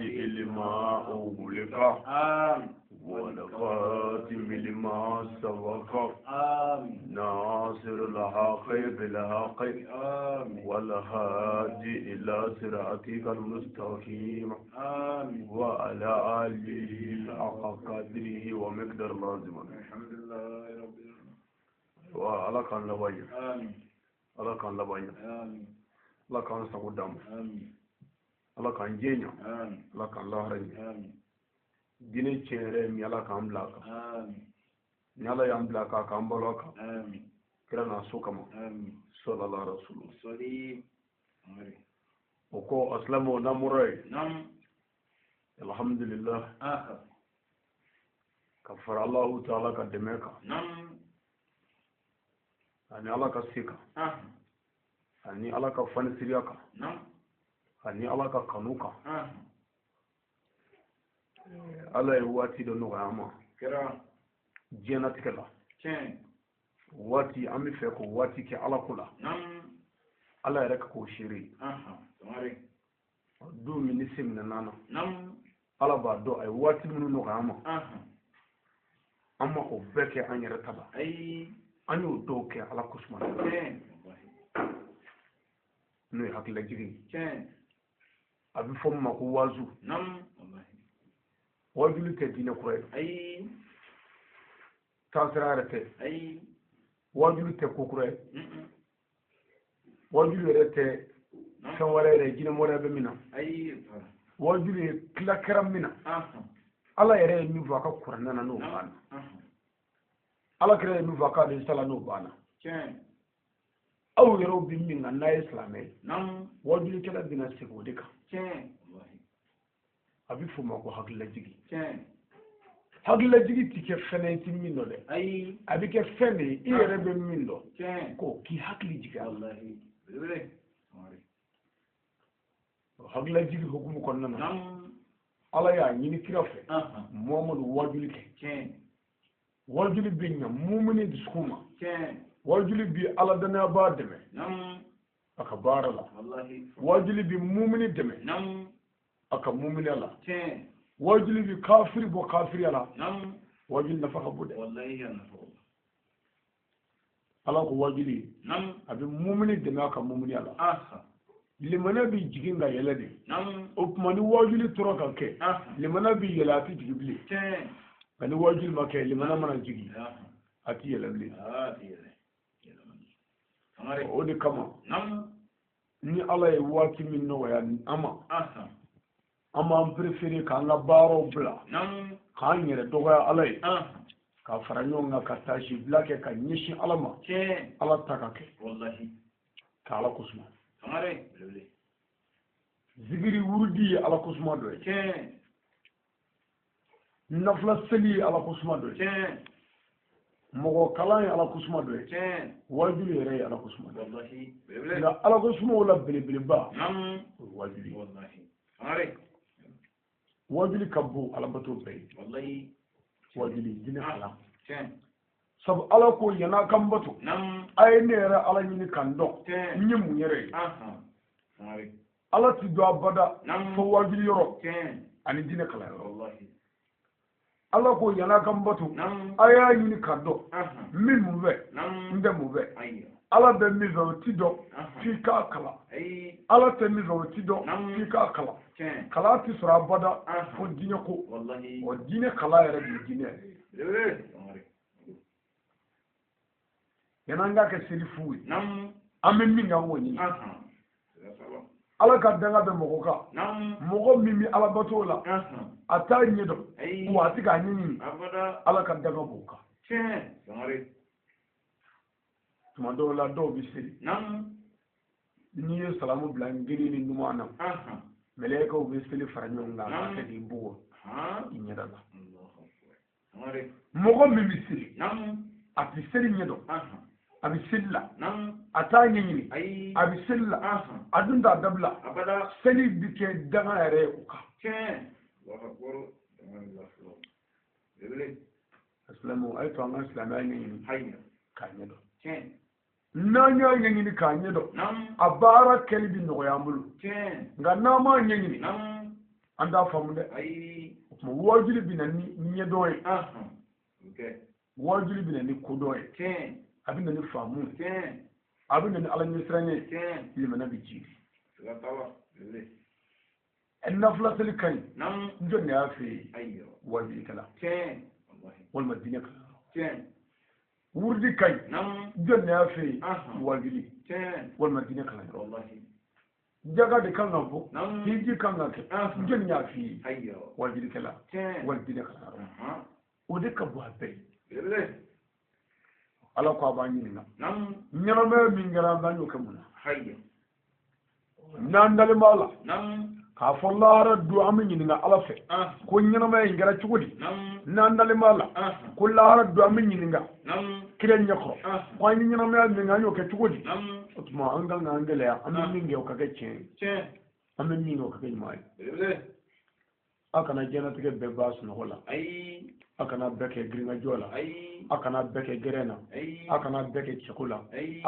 الفاتح لما أغلق والخاتم لما سبق ناصر الحق بالحق والهادي إلى صراطك المستقيم وعلى آله حق قدره ومقدار لازم. الحمد لله رب العالمين. وعلى كان لبايع آمين. على كان لبايع آمين. على كان سقدام آمين. على كان جينيا آمين. على كان لهرين آمين. دين تشيره مي على كان بلاك آمين. نالا يام بلاك كان بلاك آمين. كرنا سوكما آمين. صلى الله عليه وسلم صليم. آمين. وكو أسلموا نمري نعم. الحمد لله آخر. كفر الله تعالى قدمك نعم. أني على كسيكا آخر. أني على كفن سرياكا نعم. أني على كنوكا آخر. على واتي دونو غاما كرا. جناتك لا كين. واتي أمي فيكو واتي كي على كلا نعم. على يرك كوشيري آخر. تمارين. دو من اسم نانا نعم. على بعض أي واتي منو نغاما آخر. أما أبكي أن يرتبا أي. أن يدوك على كسمان كين. نوي حق لجري كين. أبي فم ما هو وازو نعم. والله. وجل تدين كوي أي. تاسرارته أي. وجل تكوكوي وجل رته سوالة رجينا مورا بمنا أي. وجل كلا كرام منا آخر. الله يرى نوفاكا كورنا نو بانا الله كرى نوفاكا ديسالا نو بانا كين. أو يرو بمنا نا إسلامي نعم. وجل كلا بنا سيكوديكا كين. والله. أبي فما كو حق لجيجي كين. حق لجيجي تيكي فنين تيمينو ده أي. أبي كفني إيه بمينو كين. كو كي حق لجيجي والله. بلي. تمارين. حق لجيجي حكم كوننا نعم. الله يا يني كرافة آخر. محمد وجل كي كين. wajuli binya mumini diskuma كين. wajuli bi ala dana ba deme نعم. aka barala والله. wajuli bi mumini deme نعم. aka mumini ala كين. wajuli bi kafiri bo kafiri ala نعم. wajuli nafaka bude والله ينفع. ala ko wajuli نعم. abi mumini deme aka mumini ala آخر. limana bi jiginga yelade نعم. o kuma ni wajuli toro kan ke آخر. limana bi yelati jigibli كين. ani wajuli ma ke limana mana jigi آخر. ati yelabli تمارين. o de kama نعم. ni ala ye waati min nɔgɔya ama آخر. an b'an préféré k'an ka baaraw bila نعم. k'an yɛrɛ dɔgɔya ala ye آخر. ka fara ɲɔgɔn kan ka taasi bila kɛ ka ɲɛsin ala ma كين. ala ta ka kɛ والله. ka ala kosuma تمارين. بلي. zikiri wurudi ye ala kosuma dɔ ye كين. nafila seli ye ala kosuma dɔ ye كين. mɔgɔ kalan ye ala kosuma dɔ ye كين. wajuli yɛrɛ ye ala kosuma dɔ والله. ye بلي. nka ala kosumaw la belebeleba نعم. o ye wajuli ye والله. تمارين. wajuli ka bon alabato bɛɛ ye والله. wajuli jinɛ kalan كين. sabu ala ko yana kan bato نعم. a ye ne yɛrɛ ala ɲini kan dɔn كين. n ye mun yɛrɛ ye آخر. تمارين. ala ti don abada نعم. fo wajuli yɔrɔ كين. ani jinɛ kalan yɔrɔ والله. ala ko yana kan bato نعم. a y'a ɲini kan dɔn آخر. min mun fɛ نعم. n tɛ mun fɛ أيوه. ala bɛ min fɛ o ti dɔn آخر. f'i k'a kala أي. ala tɛ min fɛ o ti dɔn Naamu. f'i k'a kala كين. kala ti sɔrɔ abada آخر. fo diinɛ ko والله. wa diinɛ kala yɛrɛ de ye diinɛ yɛrɛ ye بلي. تمارين. yan'an k'a kɛ seli fu ye نعم. an bɛ min kan k'o ɲini آخر. ala ka danga bɛ mɔgɔ kan نعم. mɔgɔ min bɛ ala bato la آخر. a t'a ɲɛ dɔn أي. wa a ti k'a ɲɛɲini أبدا. ala ka danga b'o kan كين. تمارين. tuma dɔw la dɔw bɛ seli نعم. n'i ye salamu bila ngiri ni numan na آخر. mɛlɛkɛw bɛ seli fara ɲɔgɔn kan Naamu. ka kɛ k'i bugɔ ها. i ɲɛda la الله أكبر. تمارين. mɔgɔ min bɛ seli نعم. a ti seli ɲɛ dɔn آخر. a bɛ seli la نعم. a t'a ɲɛɲini أي. a bɛ seli la آخر. a dun t'a dabila أبدا. seli bɛ kɛ danga yɛrɛ ye o kan كين. الله أكبر. تمارين. الله أكبر. بلي. asilamu a ye to an ka silamɛya ɲɛɲini حيا. k'a ɲɛ dɔn كين. n'an y'a ɲɛɲini k'a ɲɛ dɔn نعم. a baara kɛli bɛ nɔgɔya an bolo كين. nka n'an m'a ɲɛɲini نعم. anda famu de ay kuma wajuli binani nyedoy okay wajuli binani kodoy ten abinda ni famu ten abinda ni ala nyisranye ten limana biji la tawa le النفلة الكريم نعم جنة في ايوه وادي كلا ten والله والمدينة ten وردي كاي نعم جنة في وادي ten والمدينة كلا والله جاكا دي كان نفو نعم تيجي كان نفو جنة في ايوه وادي كلا ten والمدينة كلا ودي كبوها بي le على قاباني لنا نعم نعم من جرام بانيو كمونا حي ناندالي مالا نعم كافالله دو أمين ينغا على في كون ينما ينغرا تشودي ناندالي مالا كلها دو أمين ينغا كيرن يخو كون ينما ينغا يوكا تشودي ما أنغا نانغلا أمين مينغا يوكا كتشين أمين مينغا يوكا كتشين أكنا جناتك بباس نقولا أكنا بكي غرينا جولا أكنا بكي غرينا أكنا بكي تشكولا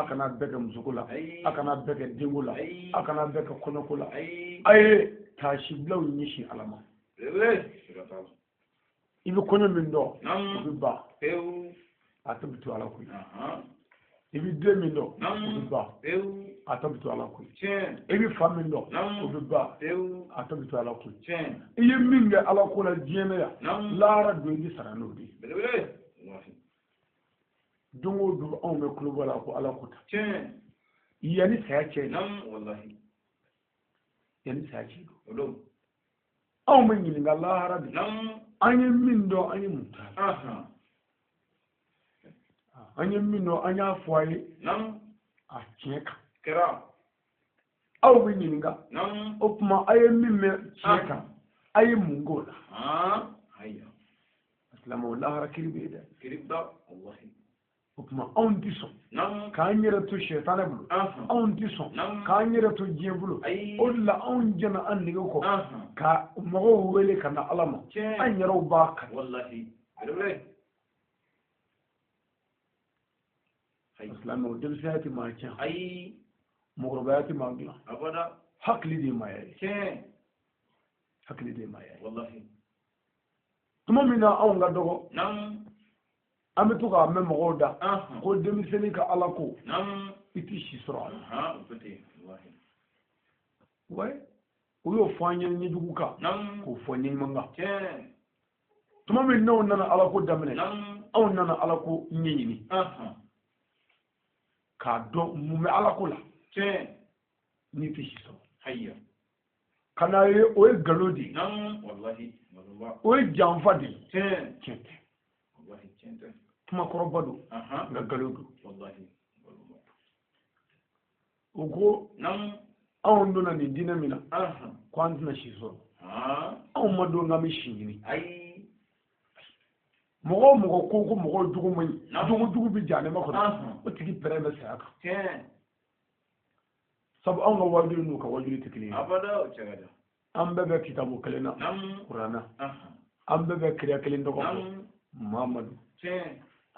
أكنا بكي مزكولا أكنا بكي ديمولا أكنا بكي كونوكولا أي تاشيبلو نيشي علما إذا كنا من دو ببا أتبتو على كوي إذا دي من دو ببا أتبتو على كوي إذا فا من دو ببا أتبتو على كوي إذا مينغا على كولا جيميا لا ردو إذا سرانو دي دونغو دو أمي كلوبا لكو على كوتا يعني سيأتي والله يعني سيأتي أو من يلغا الله ربي أني من دو أني ممتاز أني من دو أني أفواي أتشيك كرا أو من يلغا أكما أي من تشيك أي منغولا هيا أسلام الله ركيب بيدا كريب دا والله أكما أون تيسون كان يرتو شيطان بلو أون تيسون كان يرتو جين بلو أولا أون جنا أن نيوكو كا مغو ويلي كان ألما أن يرو باك والله أسلام ودل سياتي ما كان أي مغرباتي ما بلا أبدا حق لدي ما يعي كين حق لدي ما يعي والله تمامنا أون غدوغو أمي توقع من مغودا قول دمي سنيك على كو إتيشي سرعة والله واي ويو فاني نيجوكا كو فاني مانغا تمامي نو نانا على كو دمني أو نانا على كو نيني كادو مومي على كو لا نيتيشي سرعة هيا كانا يوي غلودي والله وي جانفادي كنت والله كنت kuma korobado nga galodo wallahi ugo awon dona ni dina mina kwanti na shizo awon mado nga mi shingini ai mogo koko mogo dugu mai dugu bi jane mako o tigi prebe saka sabu awon ga wajuri nu ka wajuri tikini abada o chagada an bebe kitabu kalena qur'ana an bebe kriya kelen dogo muhammadu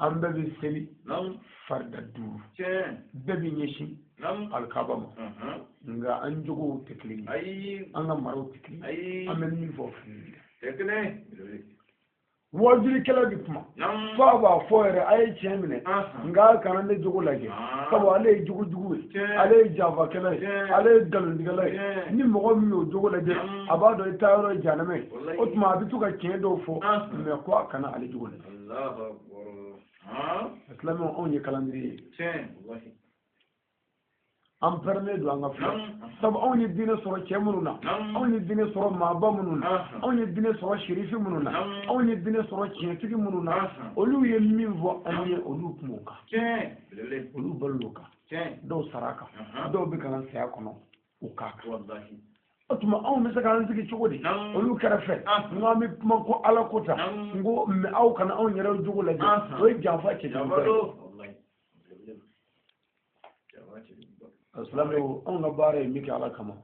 an bɛɛ bɛ seli farida 5 bɛɛ bɛ ɲɛsin alikaba ma nka an jogow tɛ kelen ye an ka maraw tɛ kelen ye an bɛ min fɔ fili wajurikɛla bɛ kuma fo a b'a fɔ yɛrɛ a ye tiɲɛ minɛ nka a kana ne jogo lajɛ sabu ale ye jogojugu ye ale ye janfakɛla ye ale ye nkalontigɛla ye ni mɔgɔ min y'o jogo lajɛ a b'a dɔn i taa yɔrɔ ye jahanama ye o tuma a bɛ to ka tiɲɛ dɔw fɔ mɛ ko a kana ale jogo lajɛ Islam on ye calendrier am permet do anga fla sab on ye dine soro chemununa on ye dine soro maba mununa on ye dine soro sherifi mununa on ye dine soro chentigi mununa olu ye min vo anye olu kumuka olu balluka do saraka do be kan sa yakono ukaka wallahi atuma aw me saka an sigi chogodi olu karafe ngami kuma ko ala kota ngo me aw kana aw nyere jogo la o jafa ke wallahi aslamu on ga bare mi ke ala kama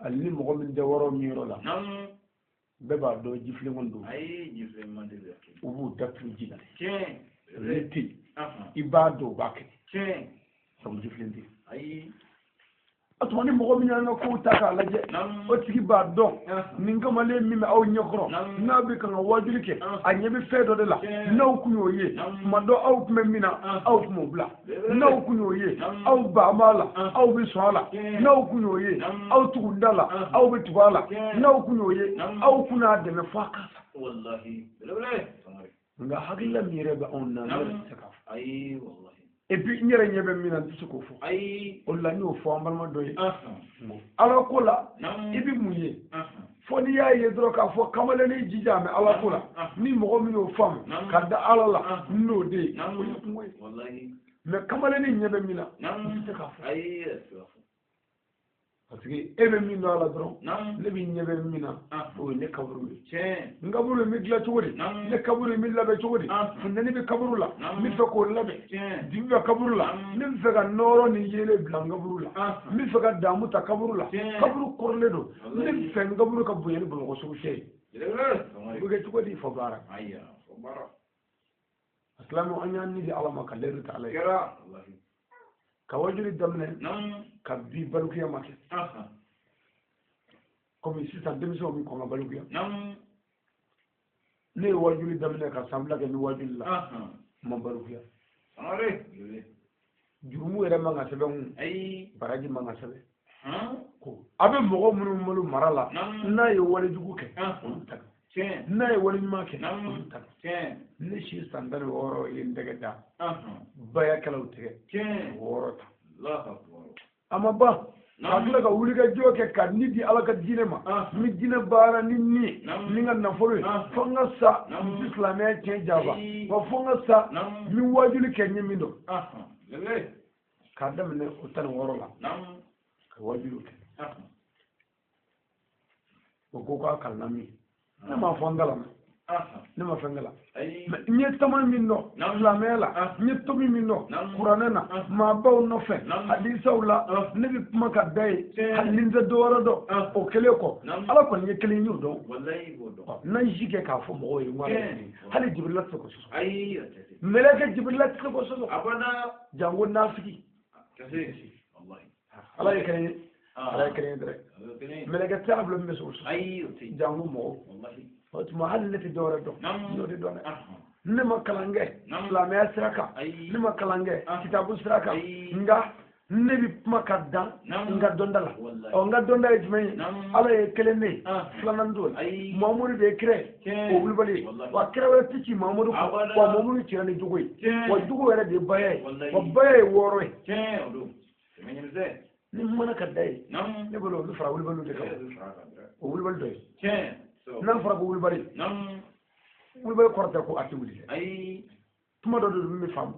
alli mo min de woro mi rola be ba do jifli ngondo ay jifli mande be ubu dakru jina leti ibado bakki sabu jifli ndi ay atuma ni mɔgɔ min y'an ka kow ta k'a lajɛ o tigi b'a dɔn nin kamalen min bɛ aw ɲɛkɔrɔ n'a bɛ kan ka wajuli kɛ a ɲɛ bɛ fɛn dɔ de la n'aw kun y'o ye tuma dɔ aw tun bɛ min na aw tun b'o bila n'aw kun y'o ye aw ban b'a la aw bɛ sɔn a la n'aw kun y'o ye aw tugu da la aw bɛ tugu a la n'aw kun y'o ye aw kun n'a dɛmɛ f'a ka sa nka hakilila min yɛrɛ bɛ anw na ne yɛrɛ tɛ se k'a fɔ et puis n yɛrɛ ɲɛ bɛ min na n tɛ se k'o fɔ o la n y'o fɔ an balima dɔ ye ala ko la i bɛ mun ye fo n'i y'a ye dɔrɔn k'a fɔ kamalen ni jija mɛ ala ko la ni mɔgɔ min y'o faamu ka da ala la n'o de ye o ye kungo ye mɛ kamalen ni ɲɛ bɛ min na n tɛ se k'a fɔ parce que e bɛ min dɔn a la dɔrɔn ne bɛ ɲɛ bɛ min na o ye ne kaburu ye n kaburu in bɛ dilan cogo di ne kaburu in bɛ labɛn cogo di funtɛni bɛ kaburu la n bɛ fɛ k'o labɛn dibi bɛ kaburu la ne bɛ fɛ ka nɔrɔ ni yelen bila n kaburu la n bɛ fɛ ka damu ta kaburu la kaburu kɔrɔlen don ne bɛ fɛ n kaburu ka bonya ni bamakɔ sugu cɛ ye o bɛ kɛ cogo di fɔ baara asilamu an y'an ni di ala ma ka leeru ta ala ye ka wajuli daminɛ ka bi balukuya ma kɛ komi sisan denmisɛnw bɛ kɔn ka balukuya ne ye wajuli daminɛ ka sanfila kɛ ni wajuli la ma balukuya jurumu yɛrɛ man ka sɛbɛn baraji man ka sɛbɛn ko a bɛ mɔgɔ minnu bolo mara la n'a ye walejugu kɛ olu ta n'a ye wale ɲuman kɛ olu ta ne si san 16 ye n tɛgɛ da bayakɛlaw tigɛ 6 ta a ma ban ka tila ka wuli ka jɔ kɛ ka ni di ala ka diinɛ ma ni diinɛ baara ni ni ka nafolo ye fo n ka sa n tɛ silamɛya tiɲɛ jaba wa fo n ka sa n bɛ wajuli kɛ n ye min dɔn k'a daminɛ o 16 la ka wajuli kɛ o ko k'a kalan min ne ma fɔ n kalan ne ma fɛn kala n ye taman min dɔn silamɛya la n ye tobi min dɔn kuranɛ na maabaw nɔfɛ hadisaw la ne bɛ kuma ka da ye hali n tɛ dɔwɛrɛ dɔn o kelen kɔ ala kɔni ye kelen y'o dɔn n'an si kɛ k'a fɔ mɔgɔw ye ŋwari hali jibirila tɛ se ko sɔsɔ mɛlɛkɛ jibirila tɛ se ko sɔsɔ jango nafigi ala ye kelen ye ala ye kelen ye dɛrɛ mɛlɛkɛ tɛ ala bolo min bɛ se ko sɔsɔ jango mɔgɔw o tuma hali ne tɛ dɔwɛrɛ dɔn n'o de dɔn dɛ ne ma kalan kɛ silamɛya sira kan ne ma kalan kɛ kitabu sira kan nka ne bɛ kuma ka dan n ka dɔnda la n ka dɔnda ye jumɛn ye ala ye kelen de ye filanan t'o la mamadu de ye kira ye o wulibali ye wa kira wɛrɛ tɛ ci mamadu kɔ wa mamadu cira ni jogo ye wa jogo yɛrɛ de ye baya ye wa baya ye 6 ye ni mana ka da ye ne bolo olu fara wulibaliw de kan o wulibali dɔ ye n'an fɔra ko wulibali wulibali kɔrɔ tɛ ko a tɛ wuli tuma dɔ de don min bɛ faamu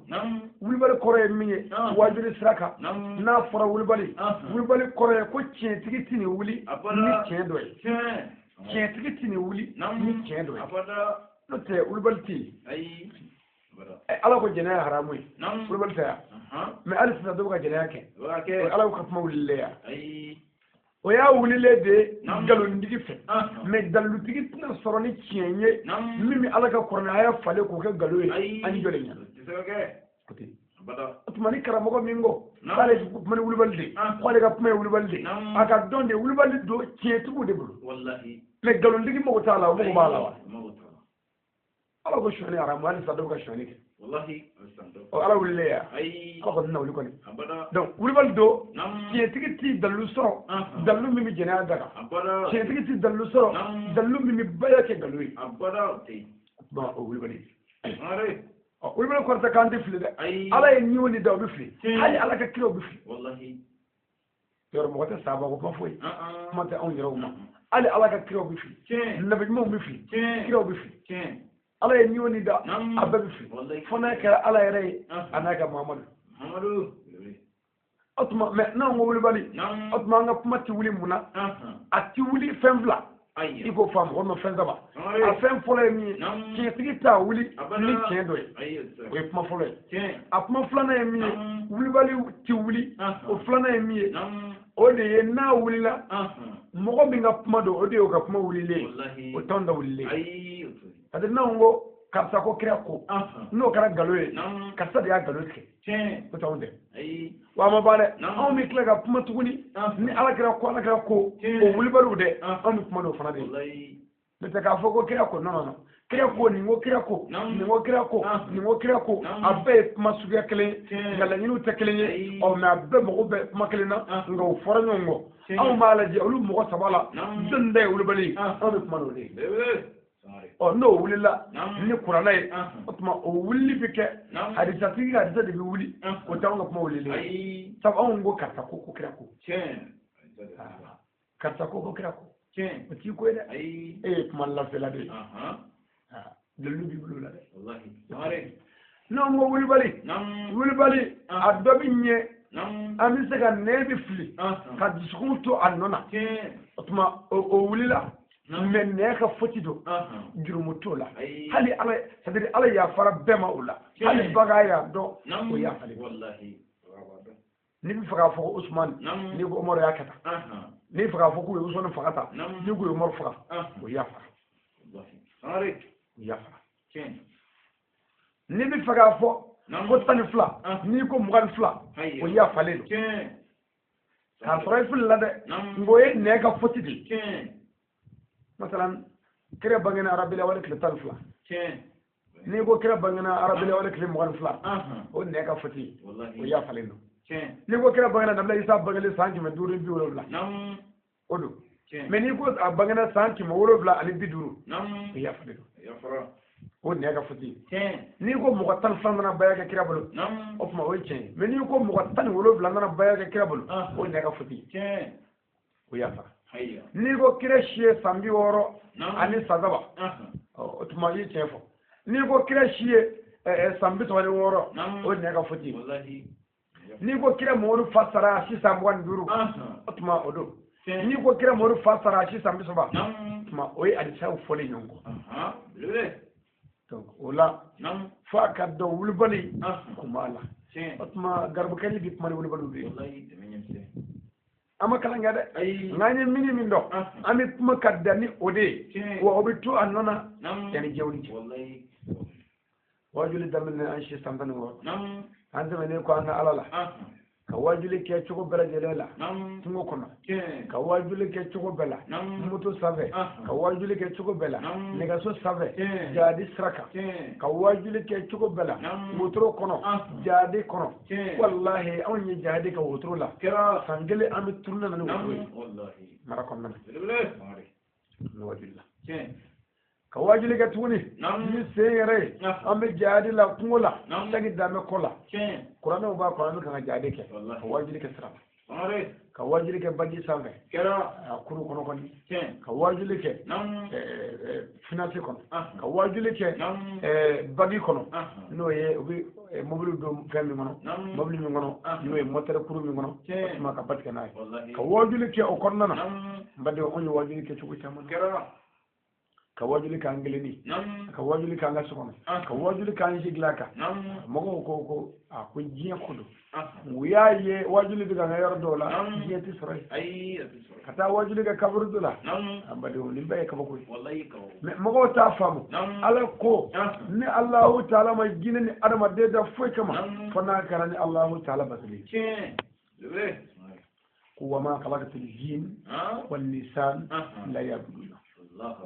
wulibali kɔrɔ ye min ye wajuli sira kan n'a fɔra wulibali wulibali kɔrɔ ye ko tiɲɛtigi tɛ nin wuli ni tiɲɛ dɔ ye tiɲɛtigi tɛ nin wuli ni tiɲɛ dɔ ye n'o tɛ wulibali tɛ yen ala ko jɛnɛya ye haramu ye wulibali tɛ yan mɛ hali sisan dɔw bɛ ka jɛnɛya kɛ ala ka kuma wulilen yan o y'a wulilen de nkalonitigi fɛ mɛ nkalonitigi tɛna sɔrɔ ni tiɲɛ ye min bɛ ala ka kɔrɔnaya falen k'o kɛ nkalon ye an jɔ de ɲɛna o tuma ni karamɔgɔ min ko k'ale kuma ni wulibali de k'ale ka kuma ye wulibali de a ka dɔn de wulibali don tiɲɛtigiw de bolo mɛ nkalonitigi mago t'a la o mago b'a la wa ala ko sɔni haramu hali sa dɔw bɛ ka sɔni kɛ ala wulilen yan ala kɔni na wuli kɔni donc wulibali don tiɲɛtigi t'i dalilu sɔrɔ dalilu min bɛ jɛnɛya da kan tiɲɛtigi t'i dalilu sɔrɔ dalilu min bɛ baya kɛ nkalon ye bon o wulibali wulibali kɔrɔ tɛ k'an tɛ fili dɛ ala ye ɲɛw ni da o bɛ fili hali ala ka kiraw bɛ fili yɔrɔ mɔgɔ tɛ saaba ko kuma foyi kuma tɛ anw yɛrɛw ma hali ala ka kiraw bɛ fili nabi ɲumanw bɛ fili kiraw bɛ fili ala ye ɲɛw ni da a bɛɛ bɛ fili fo n'a kɛra ala yɛrɛ ye a n'a ka mamadu o tuma mɛ n'anw ko wulibali o tuma an ka kuma tɛ wuli mun na a tɛ wuli fɛn fila i k'o faamu o ma fɛn saba a fɛn fɔlɔ ye min ye tiɲɛtigi t'a wuli ni tiɲɛ dɔ ye o ye kuma fɔlɔ ye a kuma filanan ye min ye wulibali tɛ wuli o filanan ye min ye o de ye n'a wulila mɔgɔ min ka kuma don o de y'o ka kuma wulilen ye o t'anw da wulilen ye c'est-à-dire n'anw ko karta ko kira ko no kara galoye karta da ya galo ke ko tawde wa ma bale on mi kila ga kuma tuguni ni ala kira ko o wuli balu de on mi kuma do fana de ne ta foko kira ko no kira ko ni ngo kira ko ni ngo kira ko ni ngo kira ko abe kuma suga kele ngala nyinu ta kele o ma abe mo be kuma kele na ngo fora ngo aw ma la je olu mo sabala dende wuli bali on mi kuma do de o no wulila ni kurana ye o tuma o wuli bi kɛ hadisa tigi hadisa de bi wuli o t'anw ka kuma wulili sabu anw ko karisa ko kira ko karisa ko kira ko o t'i ko ye dɛ e ye kuma lafɛla de ye dalilu b'i bolo la dɛ n'anw ko wulibali a dɔ bi ɲɛ an bɛ se ka nɛɛ bi fili ka dusukun to a nɔ na o tuma o wulila men ne ka foti do jurumu to la hali ala c'est-à-dire ala ya fara bema ula hali baga ya do o ya fali wallahi ni bi faga fo Usman ni ko Umar ya kata ni faga fo ko Usman fagata ni ko Umar faga o ya fara wallahi sare ya fara ken ni bi faga fo ko tan fla ni ko mugan fla o ya fale do ken ka fara fil la de ngoye ne ka foti di ken مثلا كره بغنا عربي ولا كله تنفلا ني بو كره بغنا عربي ولا كله مغنفلا هو نيكا فتي ويا فلينو ني بو كره بغنا نبلا حساب بغل سانكي مدور بي ولا لا اودو مي ني بو بغنا سانكي مولو بلا علي بيدورو يا فلينو يا فرا هو نيكا فتي ني بو مغتل فلنا بايا كره بلو اوف ما وي تشين مي ني بو مغتل ولو بلا نانا بايا كره بلو هو نيكا فتي ويا فرا ni ko kira shiye sambi woro ani sadaba o tuma yi chefo ni ko kira shiye sambi to woro o ne ka foti ni ko kira moru fasara shi samwan duru o tuma odo ni ko kira moru fasara shi sambi soba tuma o yi adi saw fole nyongo donc ola fa ka do wulbali kumala o tuma garbu kali bi mari wulbalu bi ama kala ngade ngani mini min do ami kuma kaddani ode wa obitu annona yani jawli wallahi wajuli damin an shi sambani wo ande mene ko anna alala ka wajuli ke chugo bela jelela tungo kono ka wajuli ke chugo bela mutu save ka wajuli ke chugo bela negaso save jadi sraka ka wajuli ke chugo bela mutro kono jadi kono wallahi on ye jadi ka wutro la kira sangele am turna nan wallahi mara kon nan no wajilla ka wajuli ke tuni ni seyere am jadi la kungola tagi dame kola Qur'an ba Qur'an kan jadi ke ka wajuli ke sra ka wajuli ke bagi sange kira kuru kono koni ka wajuli ke finance kono ka wajuli ke bagi kono no ye obi mobile do gammi mono mobile mi ngono no ye motere kuru mi ngono ma ka batka nay ka wajuli ke o kono na mbade on yo wajuli ke chugo chamon kira ka wajuli ka angelini ka wajuli ka ngaso kono ka wajuli ka njiglaka mogo ko ko jiya kodo wiyaye wajuli daga ngayar dola jiya ti soray kata wajuli ga kabur dola ambade on limbe ka bako wallahi ka mogo ta famu ala ko ni allah ta'ala ma gina ni adama de da foi kama fana karani allah ta'ala basli kuwa ma khalaqatul jin wal lisan la yabuduna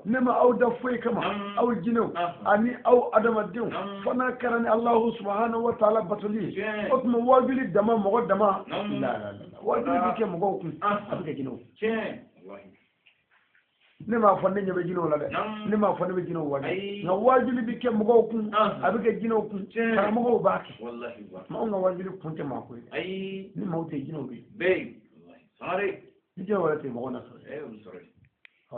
نما أو دفوي كما أو الجنو أني أو أدم الدين فنا كرني الله سبحانه وتعالى بطلي أتم واجلي الدماء مغو الدماء لا واجلي بك مغو أبيك جنو نما فني بجنو لا نما فني بجنو واجلي واجلي بك مغو أبيك جنو مغو باكي ما أنا واجلي كنت معكوي نما هو تجنو بي sorry نجوا ولا تيمغو نصر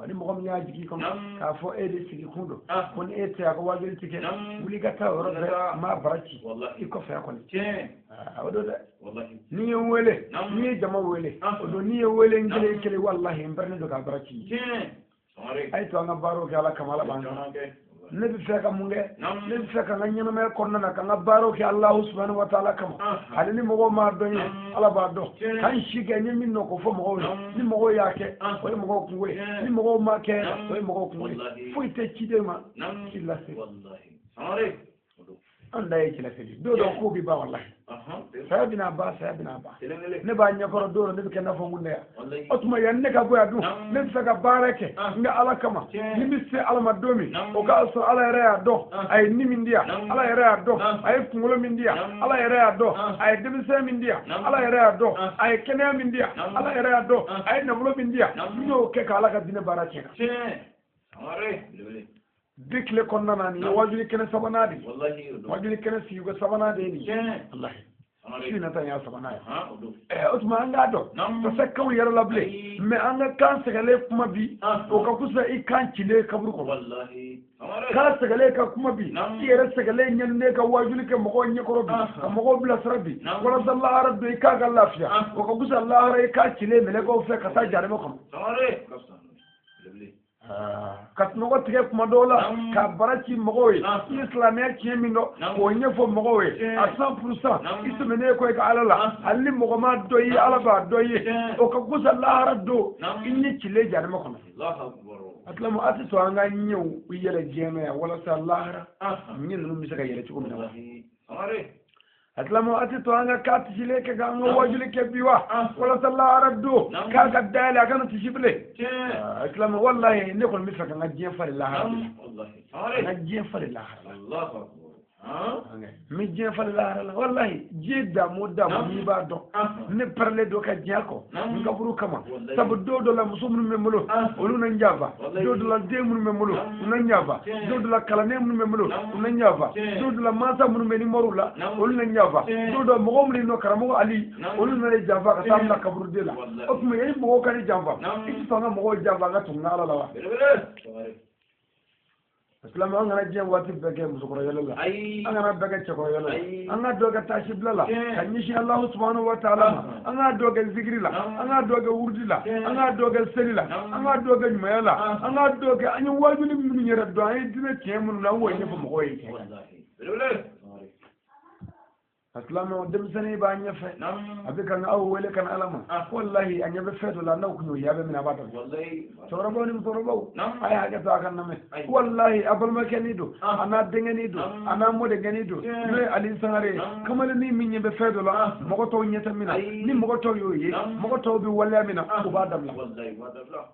ni mogom yaa jigi kom ka fo ede sigi kundo kon ete ko wajel tike wuli gata woro ma baraki iko fa kon awdo de wallahi ni wele ni jama wele odo ni wele ngile kele wallahi mbarne do ka baraki ay to nga baro ke ala kamala banga ne bi feka munge ne bi feka nga nyama me korna na nga baro ke allah subhanahu wa ta'ala kama hali ni mogo ma do ni ala ba do kan shige ni min no ko fo mogo ni mogo yake o mogo kuwe ni mogo ma ke o mogo kuwe fo ite chide ma illa se wallahi anda yake la fili do ko bi ba wallahi sabina ba ne ba nya fara do ne ke na fo mun ya otuma yan ne ka go adu ne saka barake nga ala kama ni mi se ala madomi o ka so ala yare ya do ay ni min dia ala yare ya do ay kungulo min dia ala yare ya do ay debi se min dia ala yare ya do ay kenya min dia ala yare ya do ay nabulo min dia no ke ka ala ka dine barake dikle konna nani wajuli kene sabanadi wajuli kene siyugo sabanadi ni wallahi shina tan ya sabana otuma anga do to sekkaw yara lable me anga kan segale kuma bi o ka kusa i kan kile kabru ko wallahi ka segale ka kuma bi yara segale nyanne ka wajuli ke mo gonye ko bi ka mo go bla sarabi wala sallallahu rabbi ka ga lafiya o ka kusa allah ra ka kile mele ko fe ka ta jare mo ko kasnogo tige kuma dola ka baraki mogoy islamia kiemindo ko nyefo mogoy a 100% ismene ko ka alala alli mogoma doyi alaba doyi o ka gusa lahara do inni kile jare mo kono Allahu akbar atlamu ati to anga nyew yele jeme wala sa lahara nyin num misaka yele ci ko mina atlamu ati to anga kat jile ke ga ngo wajule ke biwa wala sallallahu aradu ka ga dala kana tishible atlamu wallahi ne ko misaka ngajje fari la wallahi ngajje fari la Allahu akbar mi je fari la wallahi je da mo ni ba do ne parle do ka jako nga buru kama sabu do la musum me mulo olu na njaba do la de mun me mulo na njaba do la kala ne mun me mulo na njaba do la masa mun me ni morula olu na njaba do mo gom ni no karamo ali olu na le jaba ka tam na kaburu de la o kuma yi mo ka ni jaba itu tanga mo jaba ga tunna ala la islam an gana jiyan wati bege musukura yalla an gana bege chako yalla an ga doga tashib lala kan yi shi Allah subhanahu wa ta'ala an ga doga zikri la an ga doga wurdi la an ga doga seli la an ga doga mayala an ga doga an yi wajuli min yara do ay dina kemu na wo nyefa mo koy ke islam o dem sene ba nyefe abika nga aw wele kan alama wallahi an yabe fedo la naw kunyo yabe mina bata wallahi torobo ni torobo ay haga to kan name wallahi abal makanido ana dengenido ana mode ganido ne ali sangare kamal ni min yabe fedo la moko to nyeta mina ni moko to yoye moko to bi walla mina ko badam la wallahi badam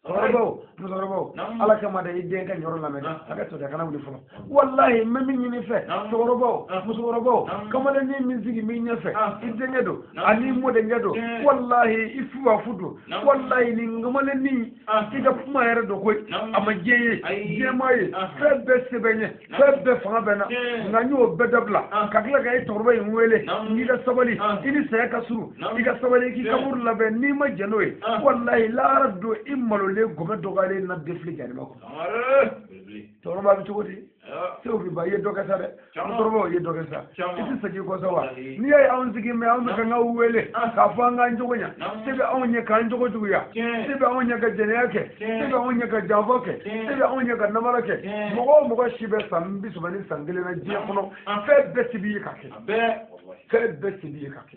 torobo ala kama da idde kan yoro la men aga to da kana wuli folo wallahi mamin ni fe torobo musorobo kama da ni min zigi min nyafe idde ngedo ani mode ngedo wallahi ifu wa fudu wallahi ni ngomale ni tiga puma yare do koy ama jeye jemaye febbe sebenye febbe fanga bena nganyo bedabla kakla ga torobo ngwele ni da sabali ini saya kasuru iga sabali ki kabur la be ni ma jenoy wallahi la raddo immalo le gobe dogale na defli jani mako toro ba bi tugoti so bi ba ye doga sa de toro ye doga sa iti sagi ko sawa ni ay awon sigi me awon ka ngaw wele ka fa nga njogonya sebe awon nye ka njogo juya sebe awon nye ka jene yake sebe awon nye ka javoke sebe awon nye ka namarake mogo shibe sambi subani sangile na je kono fe besibi ka ke fe besibi ka ke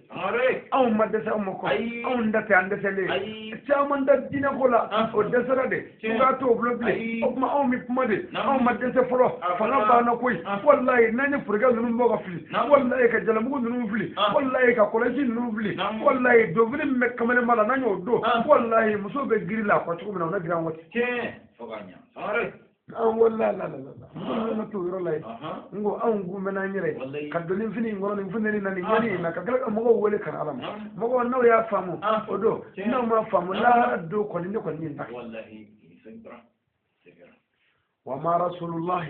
awon madasa mako awon date andese le chaman da dina kola o desara de ga to bloble o ma awon mi pumade awon madasa foro fanga bana koy wallahi nani furga nunu moga fili wallahi ka jalamu nunu fili wallahi ka kolaji nunu fili wallahi do vile me kamale mala nanyo do wallahi muso be girila ko to na gira wati foganya sare an wallahi la muso na to yoro lay ngo an gu mena nyire ka dolin fini ngoro ni funeni nani nyani na ka kala mo go wele kan alama mo go naw ya famu odo na ma famu la do ko ni ko ni tak wallahi sibra وما رسول الله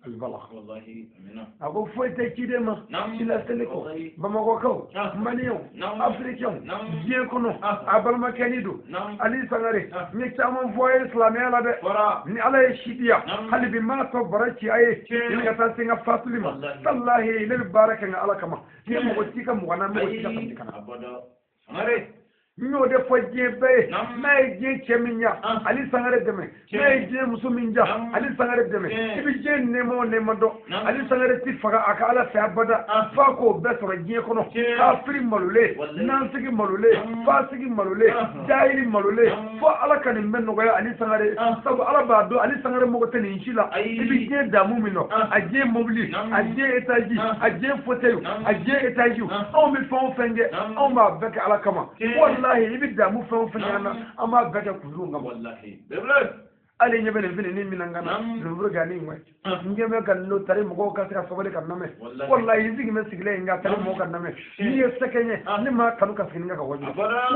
البلغ والله امنا ابو فويته كيدما الى سلكو بمغوكو مانيو افريكيو جيكونو ابل مكانيدو علي سانغاري ني تامون فوي اسلامي على ده ني على شيديا خلي بما تو براتي اي ني غتا سيغا فاطلما والله لي بارك على كما ني مغوتيكا مغنا مغوتيكا كان ابدا سانغاري nyo de fojje be may je cheminya ali sangare deme may je musuminja ali sangare deme ibi je nemo do ali sangare ti faga akala fa abada fa ko be so je kono kafiri malule nansigi malule fasigi malule jahili malule fa ala kan men no ya ali sangare sabu ala ba do ali sangare mo ko tani inshila ibi je damu mino aje mobili aje etaji aje foteyu aje etaji o mi fon fenge o ma beka ala kama wallahi ibi damu fon fenge ama beka kulunga wallahi ali nyebe ne vini ni minangana luburu gani ngwe ngebe gallo tare mo ka sika sobale kan name wallahi zigi me sigle nga tare mo kan name ni sekenye ni ma kanu ka sikinga ka wajjo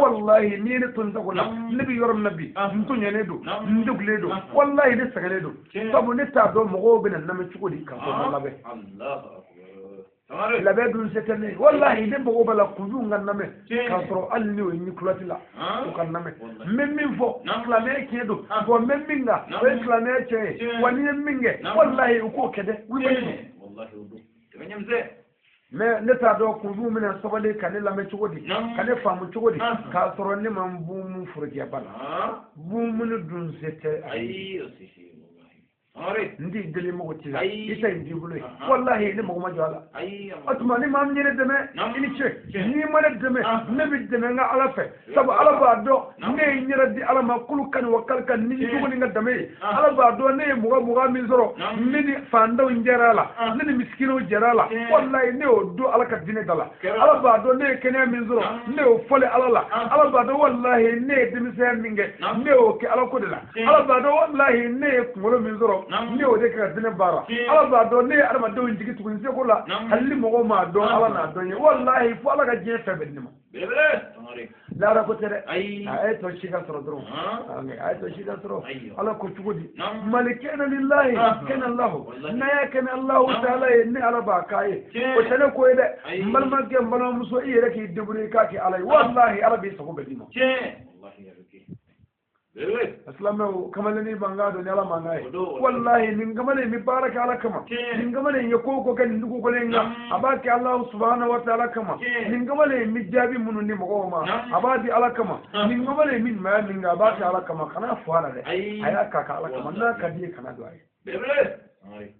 wallahi ni ne tun takula nabi yorom nabi ntunye ne do ndugle do wallahi ne segale do sabu ne ta do mo be nan name chukodi ka ko labe allah labe dun setene wallahi de bo bala kujunga name kasro alni ni kulatila ko kan name memmin fo klame kedo ko memminga ko klame che wani minge wallahi ko kede wallahi wudu tenyamze me neta do kuju mina sobale kane lame chugodi kane famu chugodi kasro ni mambu mu furje bala bu mun dun sete ay osisi ndi deli mo ti ita ndi bulo wallahi ni mo ma jala atuma ni mam nyene deme ini che ni ma deme nabi deme nga ala fe sabu ala ba do ne nyira di ala ma kulu kan wakal kan ni dugo ni nga deme ala ba do ne muga min zoro ni fanda njerala ni miskino jerala wallahi ne o do ala ka dine dala ala ba do ne kene min zoro ne o fole ala ba do wallahi ne demi se minge ne o ke ala ko de la ala ba do wallahi ne ngolo min zoro ni o de ka dine bara ala ba do ne arma do njigi tukun se ko la halli mo ma do ala na do ni wallahi fu ala ga je fe be ni mo la ra ko tere ay to shiga soro dro ay to shiga soro ala ko chugudi malikana lillahi kana allah na ya kana allah ta'ala ni ala ba kai o tane ko ide malma ge mbalo muso ire ki dubri ka ki alai wallahi ala bi so ko be ni mo wallahi ya ruki aslamu kamalani bangado ni ala mangai wallahi min gamale mi baraka ala kama min gamale yako kan ndugo ko lenga abaki allah subhanahu wa ta'ala kama min gamale mi jabi munu ni mo ma abadi ala kama min gamale min ma min abaki ala kama kana fara de aya kaka ala kama na kadi kana do ay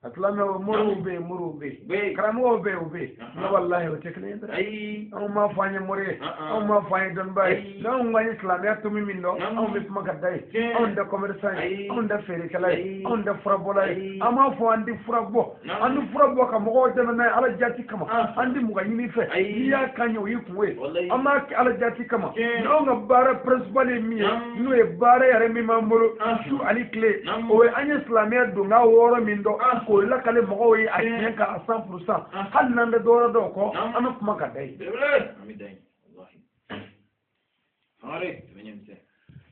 aslamu murube karamo be na wallahi o tekne ndra on ma fanya more on ma fanya don bay don ngani islamiyat to min do on mi ma gadai on da commerçant on da fere kala on da frabolay ama fo andi frabo andi frabo ka mo de na ala jati kama andi mu ga yimi fe ya kanyo yi kuwe ama ala jati kama no nga bara principal mi no e bara yare mi mambolo su ali clé o anya islamiyat do nga woro min do ko la kale mo yi a ka 100% hal nan da dora do ko ana kuma ka dai ami dai wallahi hare menyemse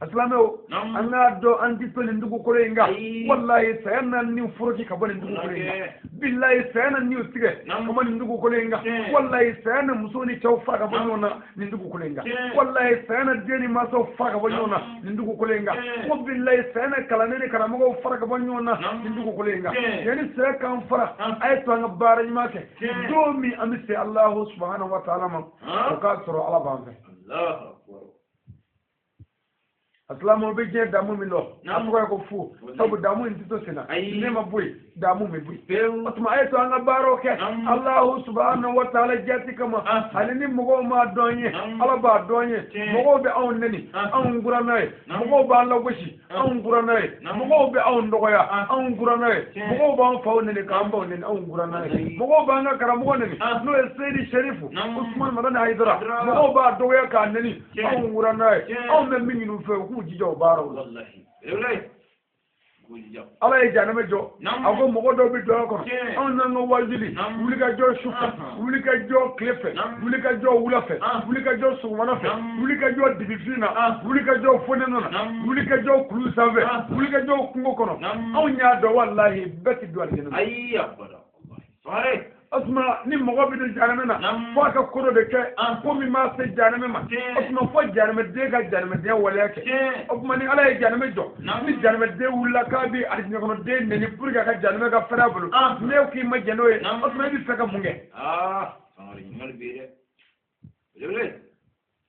aslamo anna do anti pelin dugu ko renga wallahi sayana ni furoki ka bani dugu ko renga billahi sayana ni ustige ko bani dugu ko renga wallahi sayana musoni tawfa ka bani ona ni dugu ko renga wallahi sayana deni ma so fa ka bani ona ni dugu ko renga ko billahi sayana kala ne kala mo fa ka bani ona ni dugu ko renga yani say kan fara ay to nga bara ni make do mi amisi allah subhanahu wa ta'ala ma ko ka soro ala banbe allah akbar aslamu be je damu mi lo amugo ko fu sabu damu intito sina ne ma buy damu mi buy otuma ayto anga baroke allah subhanahu wa ta'ala jati kama halini mugo ma donye ala ba donye mugo be on neni on guranay mugo ba la goshi on guranay mugo be on dogoya on guranay mugo ba on faw neni ka amba neni on guranay mugo ba nga kara mugo neni no e seydi sherifu usman madana haydara mugo ba dogoya ka neni on guranay on me minu fe jijo baro wallahi ala e janame jo ago mogo do bi do ko on nan no wajili wuli ka jo shufa wuli ka jo klefe wuli ka jo wulafe wuli ka jo sumana fe wuli ka jo dibifina wuli ka jo fonenona wuli ka jo kulu save wuli ka jo kungo kono on nya do wallahi beti do algena ay abada wallahi asma ni mogo bi do janame na fo ka koro de ke ko mi ma se janame ma asma fo janame de ga janame de wala ke asma ni ala janame jo ni janame de wula ka bi arjina kono de ne ni purga ka janame ka fara bulu ne ki ma jano e asma bi feka munge sorry ngal bi de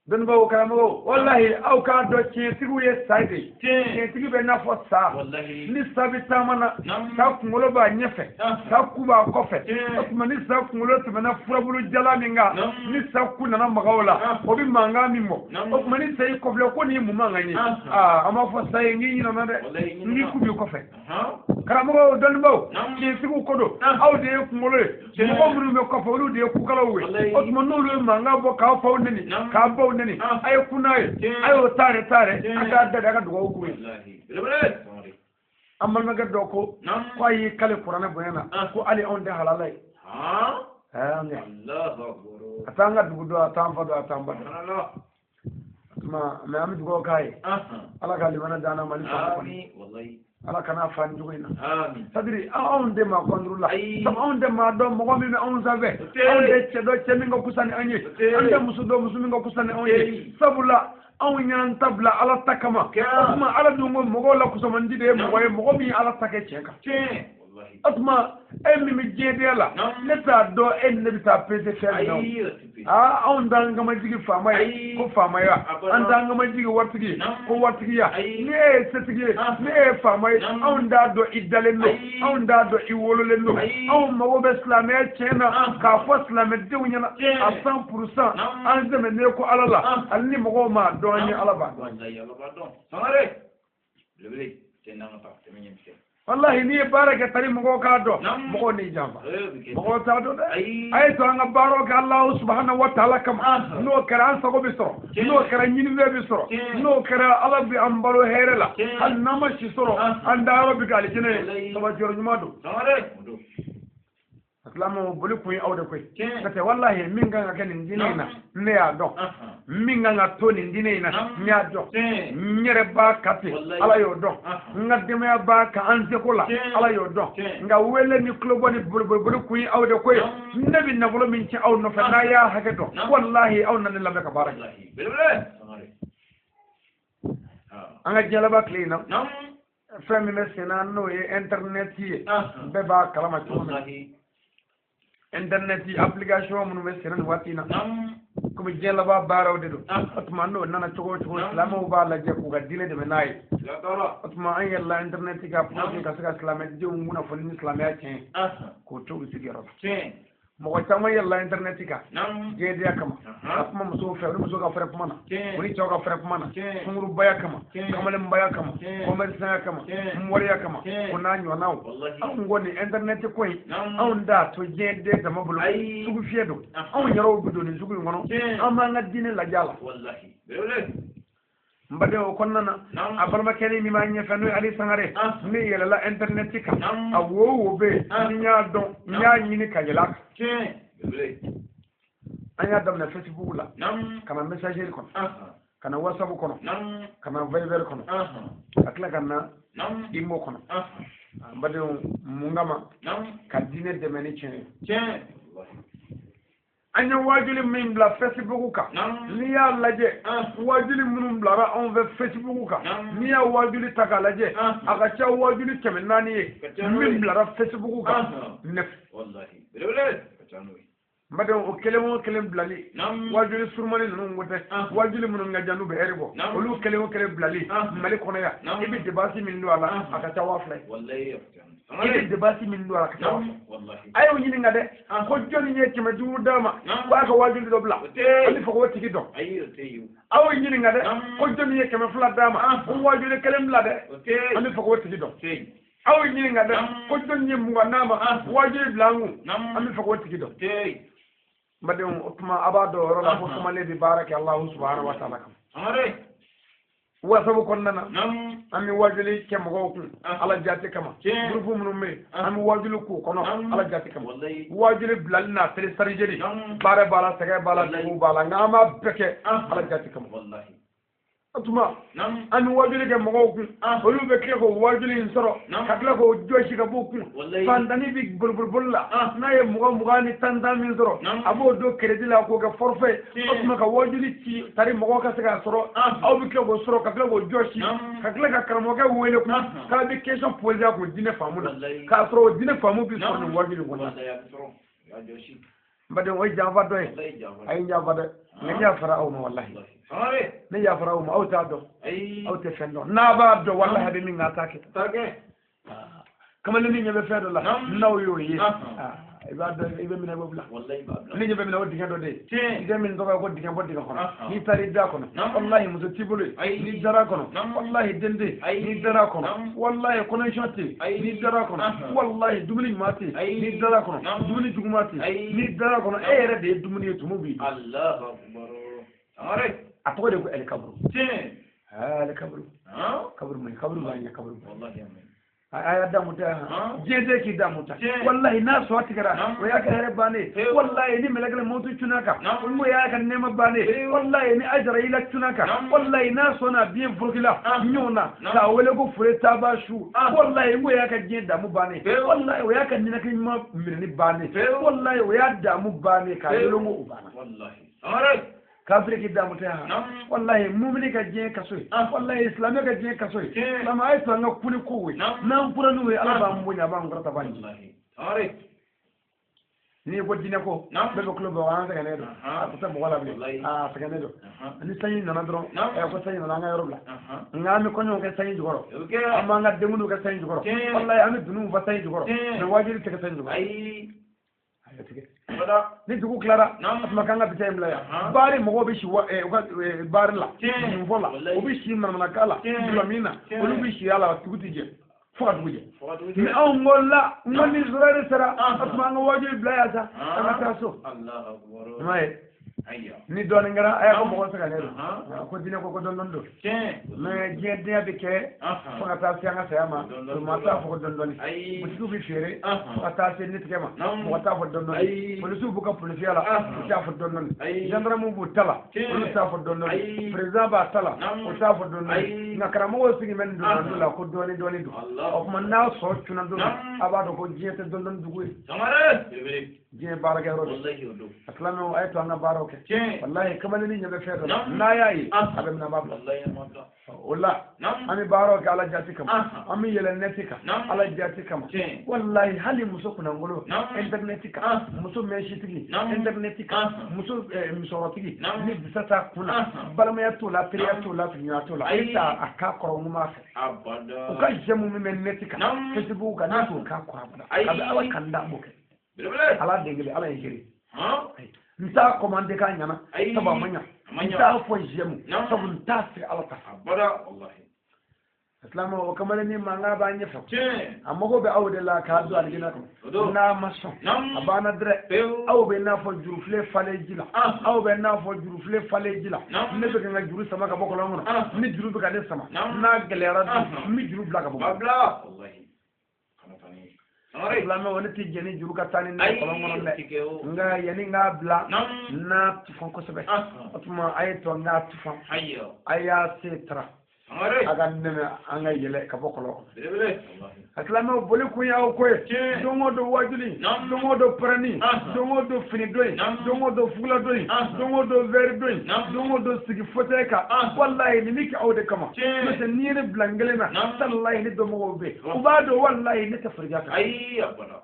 don ba karamo wallahi au ka do ci tigu ye saide ci tigu be na fo sa ni sabita mana sa kungolo ba nyefe sa kuba kofe kuma ni sa kungolo to na furabulu jala minga ni sa kuna na magawla o bi manga mimo o kuma ni sai kofle ko ni mu manga ni ama fo sai ngi no na de ni kubi kofe karamo don ba ci tigu kodo au de kungolo mo ko mu me kofe lu de ku kala we o kuma no lu manga bo ka fa ni ka bo nani ay kunaye ayo tare aka daga dugo ku amal maga doko ko ay kale qur'ana boyana ko ali on de halalay Allahu akbar atanga dugo do atamba do atamba ma am dugo kay ala kali mana dana mali wallahi ala kana fan jugina amin sadri on de ma kondrula on de ma do mo mi on save on de che do che mi ngo kusani anye on de musu mi ngo kusani anye sabula on nyan tabla ala takama asma ala du mo la kusama ndide mo mi ala take cheka wallahi asma emmi mi jedela leta do en ne ta pese fer no on danga ma jigi fama ko fama ya an danga ma jigi wartigi ko wartigi ya ne setigi ne fama on da do idale no on da do iwolole no on mo be islamé chena ka fo islamé de wunyana a 100% an zeme ne ko alala alni mo ma do ni alaba wallahi alaba do samare lebele chena ma pa temenye wallahi ni baraka tari mo ka do mo ni jamba mo ta do ay to nga baro ka Allah subhanahu wa ta'ala kam no kara sago bisoro no kara nyini be bisoro no kara Allah bi ambalo herela an nama shi soro an da rabbi ka aljine to ba jor nyumado aslamu buli kuyi awde koy kate wallahi min nga ken ndinina ne ya do min nga to ni ndinina nya do nyere ba kate ala yo do nga deme ba ka anse kola ala yo do nga wele ni club ni buli kuyi awde koy nabi na bolo min ci aw no fa na ya hake do wallahi aw nan la ka barak anga jela ba klina femina sena no e internet yi be ba kalama ci internet application mun be seren watina ko be jella ba baraw de do atuma no nana chogo islamu ba la je ko ga dile de menay atuma an yalla internet ga projet ka saka islamu de mun fa ni islamu ya chen ko to sigero mo ko tama yalla internet ka je de kama atuma muso fe muso ga fere kuma na woni choga fere kuma na sunguru baya kama kamale mbaya kama commerce ya kama mwori ya kama kuna nyo nawo an goni internet ko an da to je de da mabulu sugu fiedo an yaro budo ni sugu ngono amma nga dine la jala wallahi mbade o konnana abarma kene mi ma nya fanu ali sangare mi yela la internet ka awo be nya don nya nyini kajela anya dam na Facebook la kana messager kono kana WhatsApp kono kana Viber kono akla kana imo kono mbade mungama kadine de meni chen anya wajuli min bla Facebook ka ni ya laje wajuli munum bla on ve Facebook ka ni ya wajuli taka laje aka cha wajuli kemenani min bla Facebook ka nef wallahi bele madam o kelem blali wajuli surmani non wote wajuli munum ngajanu be herbo olu kelem blali mali kono ya ibi debasi min do ala aka cha wafle wallahi ibi debasi min do ala aka cha wallahi ayo nyini ngade ko joni nye kema du dama ko aka wajuli do bla ali fako wati gido ayo teyu ayo nyini ngade ko joni nye kema fla dama ko wajuli kelem bla de ali fako wati gido ayo nyini ngade ko joni nye mu nama wajuli blangu ali fako wati gido mbade utuma abado rola ko kuma le bi baraka Allah subhanahu wa ta'ala kam amare wa sabu konnana ami wajuli kem go ala jatti kama burfu munum me ami wajuli ko kono ala jatti kama wajuli blalna tere sarijeri bare bala sege bala du bala ngama beke ala jatti kama wallahi atuma ami wajuli ke mo ko olu be ke ko wajuli insoro kakla ko joshi ka boku fandani bi bulbulla na ye muga ni tanda min soro abo do credit la ko ga forfait atuma ka wajuli ci tari mo ka sega soro aw bi ke ko soro kakla ko joshi kakla ka karamo ka wele ko ka bi question poser ko dine famu ka soro dine famu bi soro wajuli ko بدون وجه فدوه أي جافده نجا فراؤه والله نجا فراؤه أو تادو أو تفندو نابادو والله هذه من عتاك كما لني يبفر الله نو يوري ibada ibe mina bobla ni jebe mina wodi kado de ide min doga wodi kan boddi kan ni tari da kono wallahi muso tibulu ni dara kono wallahi dende ni dara kono wallahi kono shoti ni dara kono wallahi dumuni mati ni dara kono dumuni jugumati ni dara kono ere de dumuni tumubi Allahu akbar amare atode ko el kabru el kabru kabru mai kabru banya kabru wallahi amin aya damuta jede ki damuta wallahi na so atigara wa ya ka here bane wallahi ni melagale motu tunaka mo ya ka nema bane wallahi ni ajra ila tunaka wallahi na so na bien furkila nyona ka wele ko fure tabashu wallahi mo ya ka jede damu bane wallahi wa ya ka nina kin ma mirni bane wallahi wa ya damu bane ka yelo mo ubana wallahi amare kafir ki damu ta wallahi mu'mini ka je kasoy wallahi islami ka je kasoy lama ay to nga kuni ko we nan puranu we ala ba mbunya ba ngorata banji wallahi are ni ko dine ko be ko club wa nga ne do ta bo wala bi ta ga ne do ni sanyi nana dro e ko sanyi nana nga yorobla ngami ko nyon ka sanyi jugoro amma nga demundu ka sanyi jugoro wallahi ami dunu ba sanyi jugoro be wajiri te ka sanyi jugoro ay ni dugu klara asma kanga bitay mlaya bari mo be shi bari la ni vola o be shi manana kala lamina o lu be shi ala tugutije fuka tuguje mi aw ngolla ngoni zurare sara asma nga waje blaya sa anga taso Allahu akbar mai ayya ni don ngara ay ko mo saka ne ko dina ko don don do mais jede be ke fuka ta si anga sayama ma ta ko don don mo su bi fere fuka ta si nit kema mo ta ko don don mo su bu ka police ala ta ko don don gendarme bu tala mo ta ko don don président ba tala mo ta ko don don na karamo wo sigi men do don la ko doni do o man na so tuna do aba do ko jete don don dugu samare je baraka ro aslamo ay to anga baro wallahi kamar ni nyabe fedo na yayi abem na babla wallahi ami baro ka ala jati kam ami yele netika ala jati kam wallahi hali muso kuna ngolo internetika muso meshi tigi internetika muso misawatigi ni bisata kuna balama ya to la priya to la finya to la aita akakoro mu ma abada o ka jemu men netika facebook na to ka kwa abada abi ala kanda boke ala degele ala yiri nta commande ka nyana saba manya nta fo jemu sabu nta fi ala ta bada wallahi islamu o kamale ni manga ba nyefa amogo be awde la ka do algina ko na maso abana dre aw be na fo jurufle fale jila aw be na fo jurufle fale jila ne be nga juru sama ka bokolo ngono ni juru be ka de sama na gelera mi juru bla ka bokolo bla wallahi islami wani tijjani juru ka tani na kolon ngono le nga yani nga bla na tifon ko sebe atuma ayto nga tifon aya setra aga neme anga yele ka bokolo islami boli ku yaw ko dongo do wajuli dongo do prani dongo do fini doy dongo do fula doy dongo do ver doy dongo do sigi foteka wallahi ni miki awde kama mete ni ne blangele na sallahi ni do mo be ubado wallahi ni tafriga ka ay abana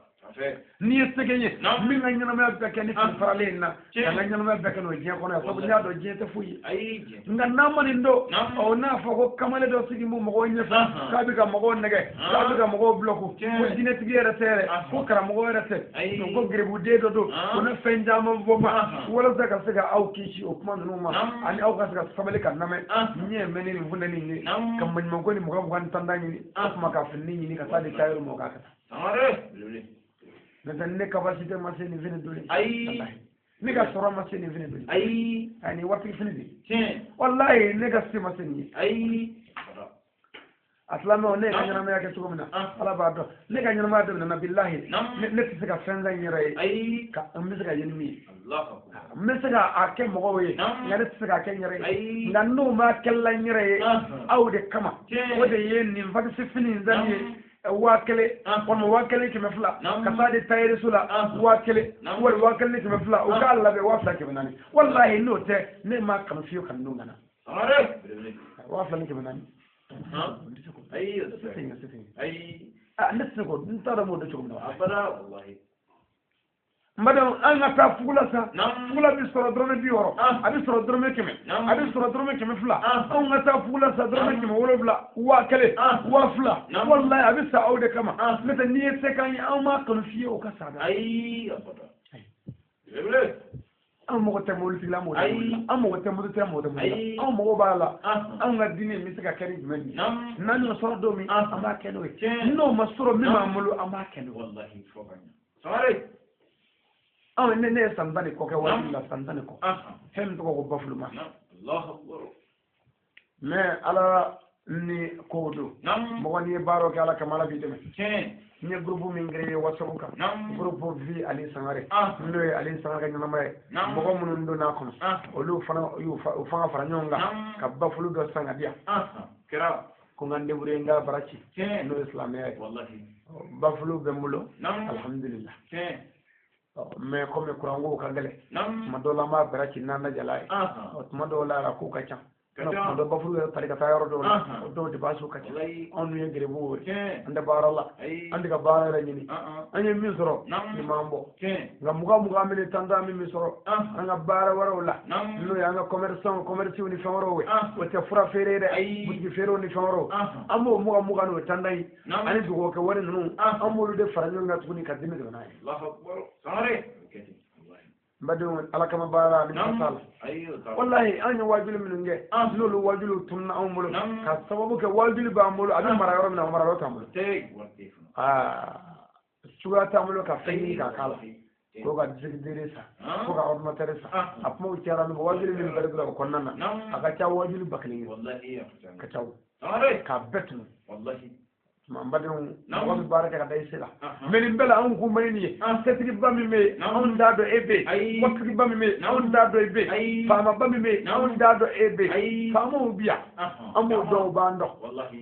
ni yetegenye mi nga nyana ma beke ni farale na nga nyana ma beke no je kono so nya do je te fuyi ay nga namani ndo o na fa ko kamale do sigi mo mo nyefa ka bi ka mo nege ka bi ka mo bloku ko dine tigere tere ko kara mo rete ko gribu de do ko na fenja mo boma wala zaka sega au kishi o kuma no ma ani au ka sega famele kan name nye meni ni vunda ni kam man mo ko ni mo ko tandani ni kuma ka finni ni ka sadi tayro mo ka ka amare dan ne capacité machine vini doli ay ne ga soro machine vini doli ay ani wati fini di wallahi ne ga si machine ay aslama ne ga nyama yake tuko mina ala ba do ne ga nyama do na billahi ne tsika fenga nyere ay ka misga yenmi allah misga ake mo we ne tsika ake nyere ngano ma kella nyere awde kama wode yen ni fati fini nzani wakele on wakele ki mafla kasadi tayri sula wakele wal wakele ki mafla o ka Allah be wafla ki banani wallahi no te ne ma kam fiyo kan no ngana are wafla ki banani ay ay netse ko ntara mo do chum no abara wallahi madam an ga ta fugula sa fugula bi soro drone bi woro abi soro drone keme abi soro drone keme fula an ga ta fugula sa drone keme woro bla wa kale wa fula wallahi abi sa aude kama meta ni yete kan an ma kan fiye o ka sada ay abada lebele an mo te mo litila mo an mo te mo te mo an mo bala an ga dine mi se ka kari jumeni nan no soro do mi an ba keno no ma soro mi ma mulu an ba keno wallahi foganya sare aw ne sandani ko ke wali la sandani ko hem to ko baflu ma Allah akbar mais ala ni ko do mo ni baro ke ala kamala bi deme ni groupe min ngere whatsapp ka groupe vi ali sangare no ali sangare nyama may mo ko mun do na ko olu fana yu fanga fara nyonga ka baflu do sanga dia kira ko ngande bure nga barachi no islamé wallahi baflu bemulo alhamdulillah mais comme kurango ka gele madola ma barachi nanda jalai madola ra ko ka cha do bafulu tari ka tayaro do de basu ka cha on ye gere bo anda baralla andi ka bara nyini anya mi soro ni mambo nga muga mi tanda mi soro anga bara warola no ya nga commerce ni famaro we o te fura ferere buti fero ni famaro amo muga no tanda yi ani dugo ke wori no amo lu de faranyo nga tuni ka dimi do nay Allahu akbar sare mbadon ala kama bara ni masala wallahi anya wajulu minunge lolu wajulu tunna amulo ka sababu ke wajulu ba amulo abi mara yoro na mara yoro tamulo suga tamulo ka fayi ka kala ko ga digire sa ko ga ordinateur sa apmo tiara no wajulu min bergla ko nana aka cha wajulu bakli wallahi ka chaw ka betu wallahi mbadon ko baraka ka dai sila men bela an ko mani setigi bami me on dado ebe wakki bami me on dado ebe fama bami me on dado ebe fama biya amo do bando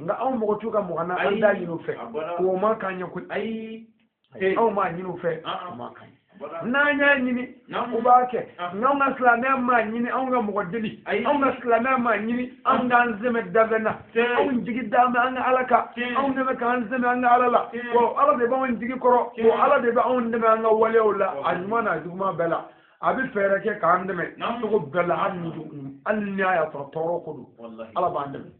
nga on mo tuka mo kana anda yinu fe ko ma kanya ku o ma yinu fe ma kanya nanya nyini ubake nga islamiya ma nyini anga mugaddili anga islamiya ma nyini anga anzeme davena on jigi dama anga alaka on de ka anzeme anga alala ko ala de ba on jigi koro ko ala de ba on de anga walewla ajmana juguma bela abi fere ke ka andeme to ko bela annya ya toro ko du ala ba andeme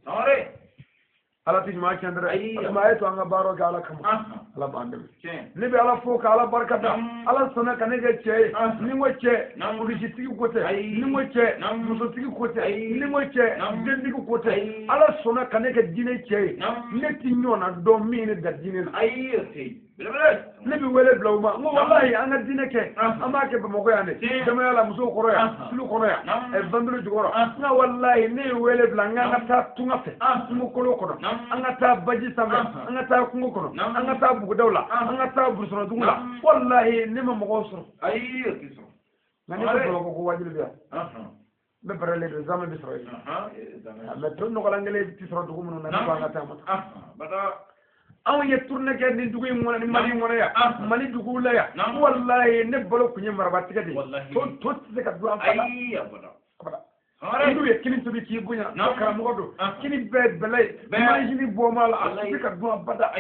ala ti ma chandra ma ay to anga baro ga ala kam ala bandem ni be ala fo ka ala barkata ala sona kanege che ni ngo che ko ji tigi ko te ni ngo che muso tigi ko te ni ngo che dendi ko te ala sona kanege dine che ne ti nyona do mi ne da dine ayi ne bi wele blawma ngo wallahi anga dine ke ama ke ba mo ko yane dama yala muso ko roya sulu ko roya e bandulu jugoro nga wallahi ne wele blanga nga ta tunga fe mu ko ko anga ta baji sambe anga ta kungo kono anga ta bugu dawla anga ta bursoro dungula wallahi ne ma mo so ayi kiso ngani ko wajil biya be barale de zaman bi soro mais to no kala ngale ti soro dugu mun na ko anga ta mata bada aw ye tourne ke ni dugu ngona ni mali ngona ya mali dugu la ya wallahi ne bolo kunye maraba tigade to se ka do afala ayi abada ndu ye kini to bi ki bunya to kara mo do kini be belay imagine bo mala asbi ka do abada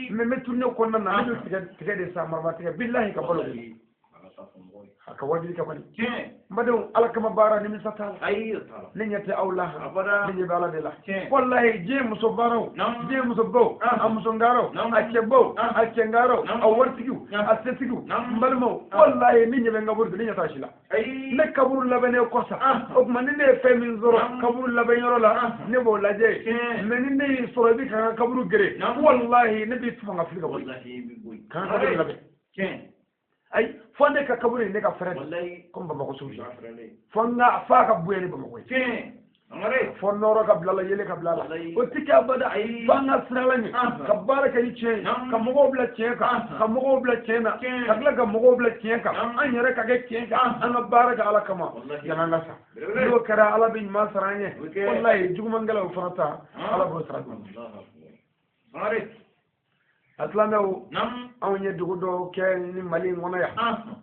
me me tourne ko nan na do tigade sa maraba tigade billahi ka bolo ka wajiri ka bani mbadon ala kama bara ni misata ni nyate awla ni je bala de la wallahi je muso baro je muso bo amuso ngaro acce bo acce ngaro awartigu asetigu mbalmo wallahi ni nyebe ngabur ni nyata shila ne kaburu labane kosa o man ne fe min zoro kaburu labane yorola ne bo laje men ne soro bi kan kaburu gere wallahi ne bi tuma ngafika wallahi bi boy kan kaburu labe ay fonde ka kaburi ne ka fere comme ba mako suuji fonna fa ka buyeni ba mako amare fonnoro ka blala yele ka blala o tika bada fanga sralani ka baraka ni che ka mogo bla che ka mogo bla che na ka bla ka mogo bla che ka an yare ka ge che ka an baraka ala kama yana ngasa yo kara ala bin ma saranye wallahi juguma ngala farata ala bo sarata amare atlamo awon ye dugu do ke ni mali ngono ya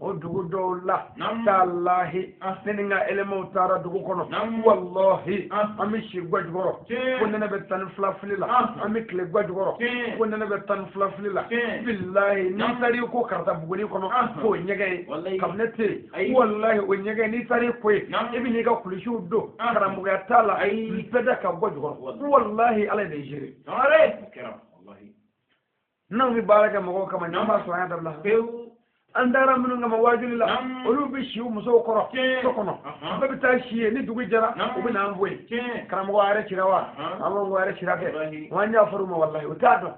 o dugu do la tallahi neninga elemo tara dugu kono wallahi ami shi gwajgoro ko nene be tan flaflila ami kle gwajgoro ko nene be tan flaflila billahi ni tari ko karta buguli kono ko nyege kabnete wallahi o nyege ni tari ko ibi ni ga kulishu do karamu ga tala peda ka gwajgoro wallahi ala de jere wallahi nan mi baraka mo kama nyamba so hada Allah andara minu ngama wajulila olu bi shiu muso koro so kono babi ta shiye ni dugu jara ubi na amboy karamo go are chirawa amo go are chirake wanya faruma wallahi utando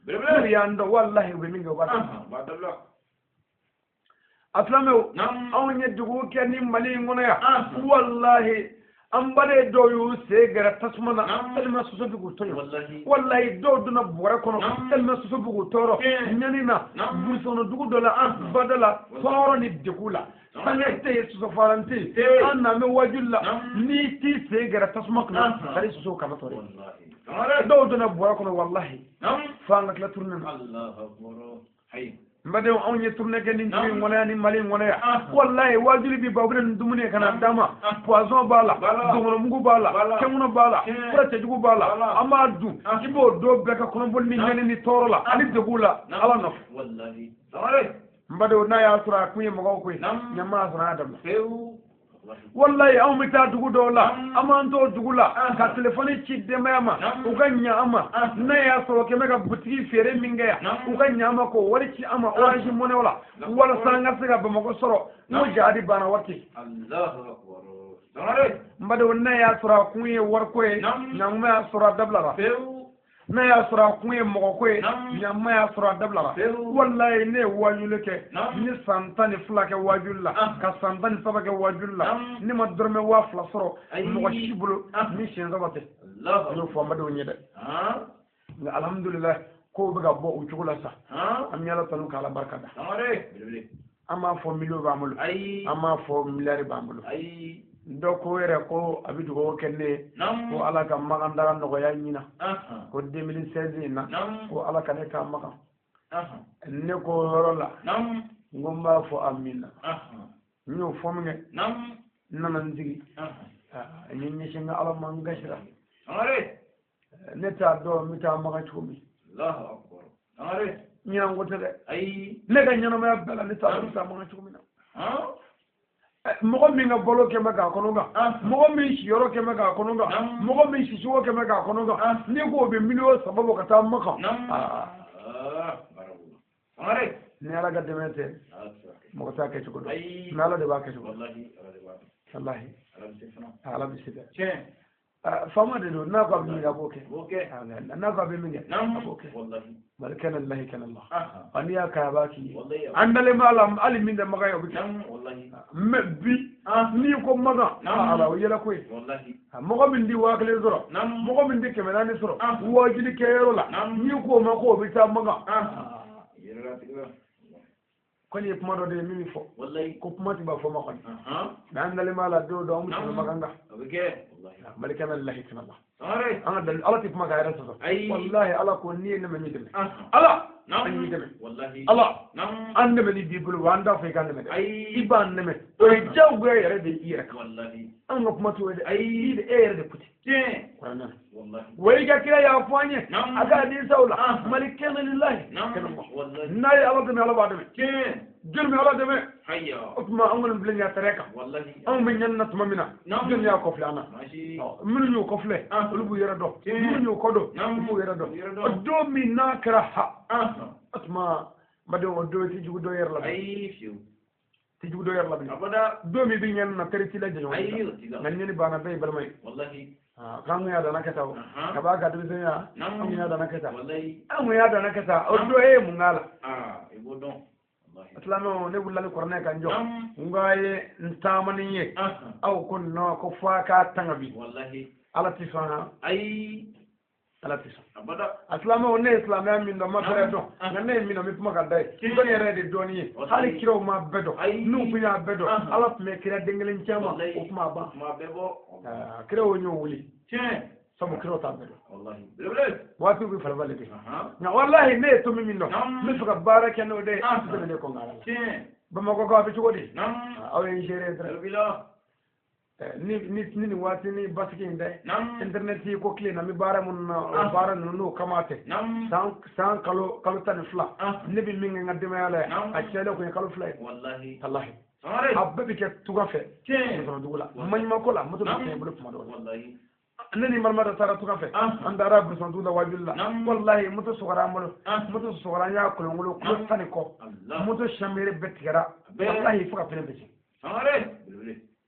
bere yando wallahi ubi mingo badalla aslamo awnya dugu ke ni mali ngona ya wallahi ambare do yu se gara tasmana elma susu bugu toyo wallahi do duna bora kono elma susu bugu toro nyanina bursono dugu dola badala toro ni degula sanete susu faranti anna me wajulla ni ti se gara tasmakna kali susu kama tore do duna bora kono wallahi fanga la turna Allahu akbar hay mbade on ye tourner ke ni ngona ni mali ngona ya wallahi wajuli bi babure ndumune kana dama poison bala dungono mugu bala kemuno bala furate jugu bala amadu ibo do beka kono bol ni nene ni torola ani degula ala nof wallahi mbade na ya sura kuye mo ko nyama sura adam wallahi aw mita dugu dola amanto dugula ka telefoni ci demama uganya ama na ya so ke mega butiki fere minga uganya ama ko wari ci ama orange money wala sanga sega ba mako soro mo jadi bana wati Allahu akbar mbade wonna ya sura kuye warko e nyamma ya sura dablara na ya sura kuye mo ko e nyamma ya sura dablara wallahi ne wajuleke ni santani flake wajulla ka santani sabake wajulla ni ma dorme wa fla soro mo shibulu ni shenza bate Allah no fo mbade wonyede alhamdulillah ko be ga bo u chugula sa am yalla tanu kala barkada ama fo milo bamulu ama fo milari bamulu doko were ko abidu ko kenne ko ala ka maganda no ya nyina ko 2016 na ko ala ka ne ka maka ne ko rola ngomba fo amina ñu fo mnge nana ndigi ñi ñi singa ala mangashira neta do mita maka chumi Allahu akbar ñina ngotede ne ga ñana ma bela neta do maka chumi na mogo min ga bolo ke mega konoga mogo min shiyoro ke mega konoga mogo min shishiwo ke mega konoga ni ko be miliyo sababu ka ta maka ni ala ga demete mogo ta ke chuko na ala de ba ke chuko wallahi ala bi sida fama de na ko mi ga boke na ko be mi ga boke wallahi bal kana allah kana allah aniya ka baki andale malam ali min da maga yobi wallahi mebbi ni ko maga ala yela koy wallahi mogo min di wakle zoro mogo min di kemenani zoro wajili ke yola ni ko ma ko bi ta maga koni kuma do de mimi fo wallahi ko kuma ti ba fo ma kon andale mala do mu maga nga wallahi bal kana allah kana allah أنا دل الله تفهم كايرا سوسو والله الله كوني إنما ميدم الله أني ميدم والله الله أنا مني بيقول واندا في كان ميدم إبان نمي ويجاو غير يرد يرك والله أنا كم تقول أي يرد كتير والله ويجا كلا يا أفاني أكاد يسولا ملك كان لله والله ناي الله تمي الله بعدين جل مي الله تمي هيا أتما أمون بلنيا تريكا والله أمون من يننا تمامنا جل يا كفلا أنا من يو كفلا olubu yerado munyo kodo olubu yerado do mi nakra ha atma bade o do ti jugo do yerla ay fiu ti jugo do yerla bi abada do mi bi nyen na teriti la jeno ngani ni bana bay balmay wallahi kamu ya da nakata ka ba ga dubi ya amu ya da nakata wallahi amu ya da nakata o do e mungala e bodon atlano ne bullal korne kanjo ngaye ntamani ye aw kunno ko fa ka tangabi wallahi ala tisana ay ala tisana abada aslama wonne islamia min do mafere do ngane min mi puma kadai ko ne rede doni hali kiro ma bedo nu punya bedo ala me kira dengelen chama o kuma ba ma bebo kira wonyo wuli sabu kiro ta bedo wallahi bele watu bi fala balde na wallahi ne to min no mi fuka baraka no de to ne ko ngala ba ma ko ko bi chugodi awen jere dra ni wati ni basiki inde internet yi ko clean mi bara mun bara no kamate san kalo tan fla ni bi min ngadde ma yala a cele ko kalo fla wallahi wallahi abbe bi ke tuga fe ko dugula man ma ko la mutu be bulu kuma do wallahi nani marmara tara tuga fe andara bu san duda wajulla wallahi mutu sugara mulo mutu sugara ya ko ngulo ko tani ko mutu shamire betigara wallahi fuka pele be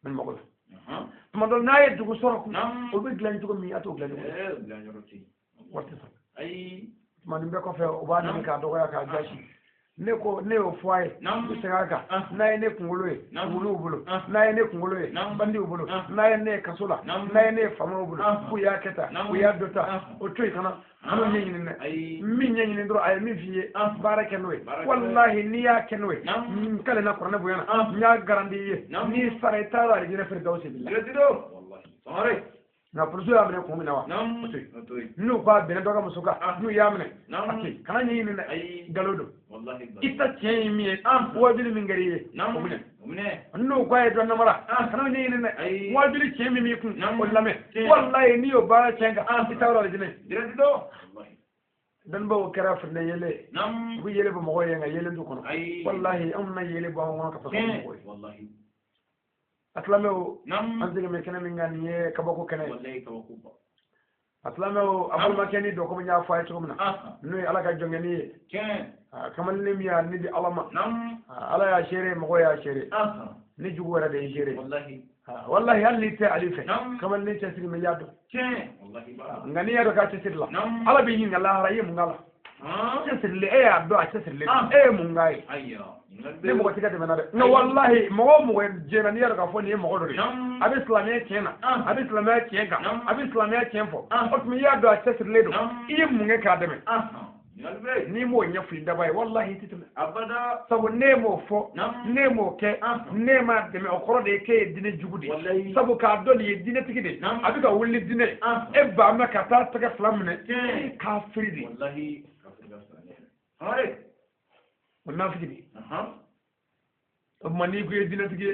min ma ko tuma dol naye dugu soro ko o be glan jugo mi ato glan roti watti sa ay tuma nimbe ko fe o ba ni ka do ya ka jashi ne ko ne o foye bi sagaga naye ne kungolo e wulu bulo naye ne kungolo e bandi bulo naye ne kasula naye ne famo bulo ku ya keta ku ya dota o toy kana ano nyi ne mi nyi ne dro ay mi fiye barake noy wallahi ni ya kenwe kala na qur'ana buyana nya garandi ye ni sare tara ni ne firdausi billah wallahi sare na pulsu ya mene ko mina wa nu ba bene doga musuka nu ya mene ati kana nyi ne galodo wallahi ita ce mi wajili min gari ko mine nu ko e don namara kana nyi ne wajili ce mi kun wallahi wallahi ni yo bara cenga ita wala jine direct do wallahi dan ba kara fne yele bu yele ba mo yenga yele ndu kono wallahi amna yele ba mo ka fa ko wallahi atlamo anziga me kana minga niye kabako kana wallahi kabako ba atlamo abul makani do ko nya faay to mna nuy ala ka jongani kamal nim ya ni di alama ala ya shere mo ya shere ni jugo wara de shere wallahi wallahi hal li ta alifa kamal ni ta sirmi yado wallahi ngani ya do ka ta sirla ala bi yin Allah rayi mun ala ta sirli e ya do ta sirli e mun ngai ayyo ne mo tika de menade no wallahi mo jena ni ka fo ni mo do abi islamiyya kena abi islamiyya kenga abi islamiyya kenfo o mi ya do access ledo i mu nge ka de me ni mo nya fi da bay wallahi tituna abada sabu ne mo fo ne mo ke ne ma de me okoro de ke dine jugudi sabu ka do ni dine tikide abi ka wulli dine e ba ma ka ta ta flamne ka fridi wallahi hare munafiki mani ko dina tigi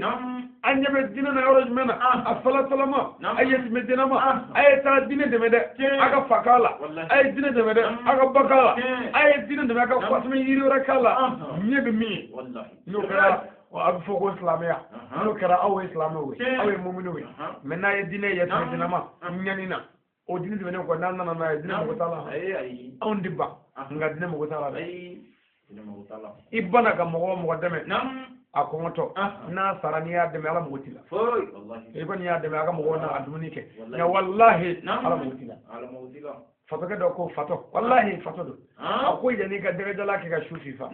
anya be dina na yoro mena afala salama ayati medina ma ayata dina de mede aga fakala ay dina de mede aga bakala ay dina de aga kwatme yiri rakala nyebe mi wallahi no kala wa abu fogo islamia no kala aw islamo we aw mu'minu we mena ye dina ye medina ma nyanina o dina de mede ko nan nan na dina mo tala ay on dibba nga dina mo tala ay ibana ga mo deme akomoto na saraniya deme ala mutila wallahi ibani ya deme aga mo na aduni ke ya wallahi ala mutila fato ke do ko fato wallahi fato do akoy jani ga daga dala ke ga shufi fa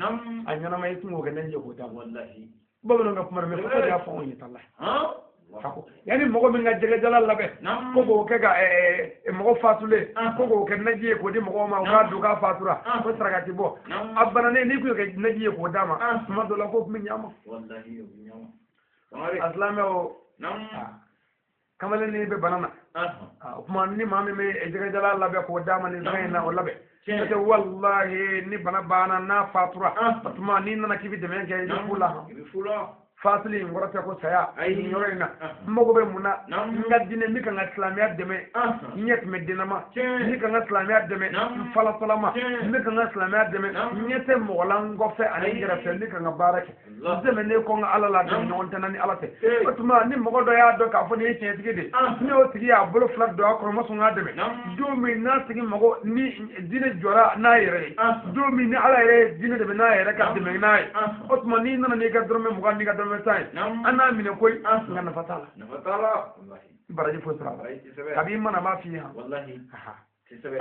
anyana mai tungo ga nanje ko ta wallahi babano ga kuma me fato ya fa woni talla fako yani mogo min ga daga dala labe ko go ke ga mogo fatule ko go ke naji ko di mogo ma ga do ga fatura ko tragati bo abana ne ni ko ke naji ko dama ma do la ko min nyama wallahi yo nyama aslamo kamale ni be banana kuma ni mami me daga dala labe ko dama ni zaina o labe te wallahi ni bana na fatura batuma ni nana kibi de men ke fula fasili ngorata ko saya nyorena mbogo be muna ngadine mi kan islamiyya deme nyet medina ma mi kan islamiyya deme fala salama mi kan islamiyya deme nyete molango fe ani ngira fe mi kan barake zeme ne ko ala la de non tanani alate batuma ni mbogo do ya do ka fo ni chen tigide ni o tigi ya bolo flat do ko mo so ngademe do mi na tigi mbogo ni dine jora na yere do mi ni ala yere dine de na yere ka de na otuma ni nana ni ga dorme mo ga ni ga أنا من كوي أنا نفتالا والله برجع فسرا كبير ما ما فيها والله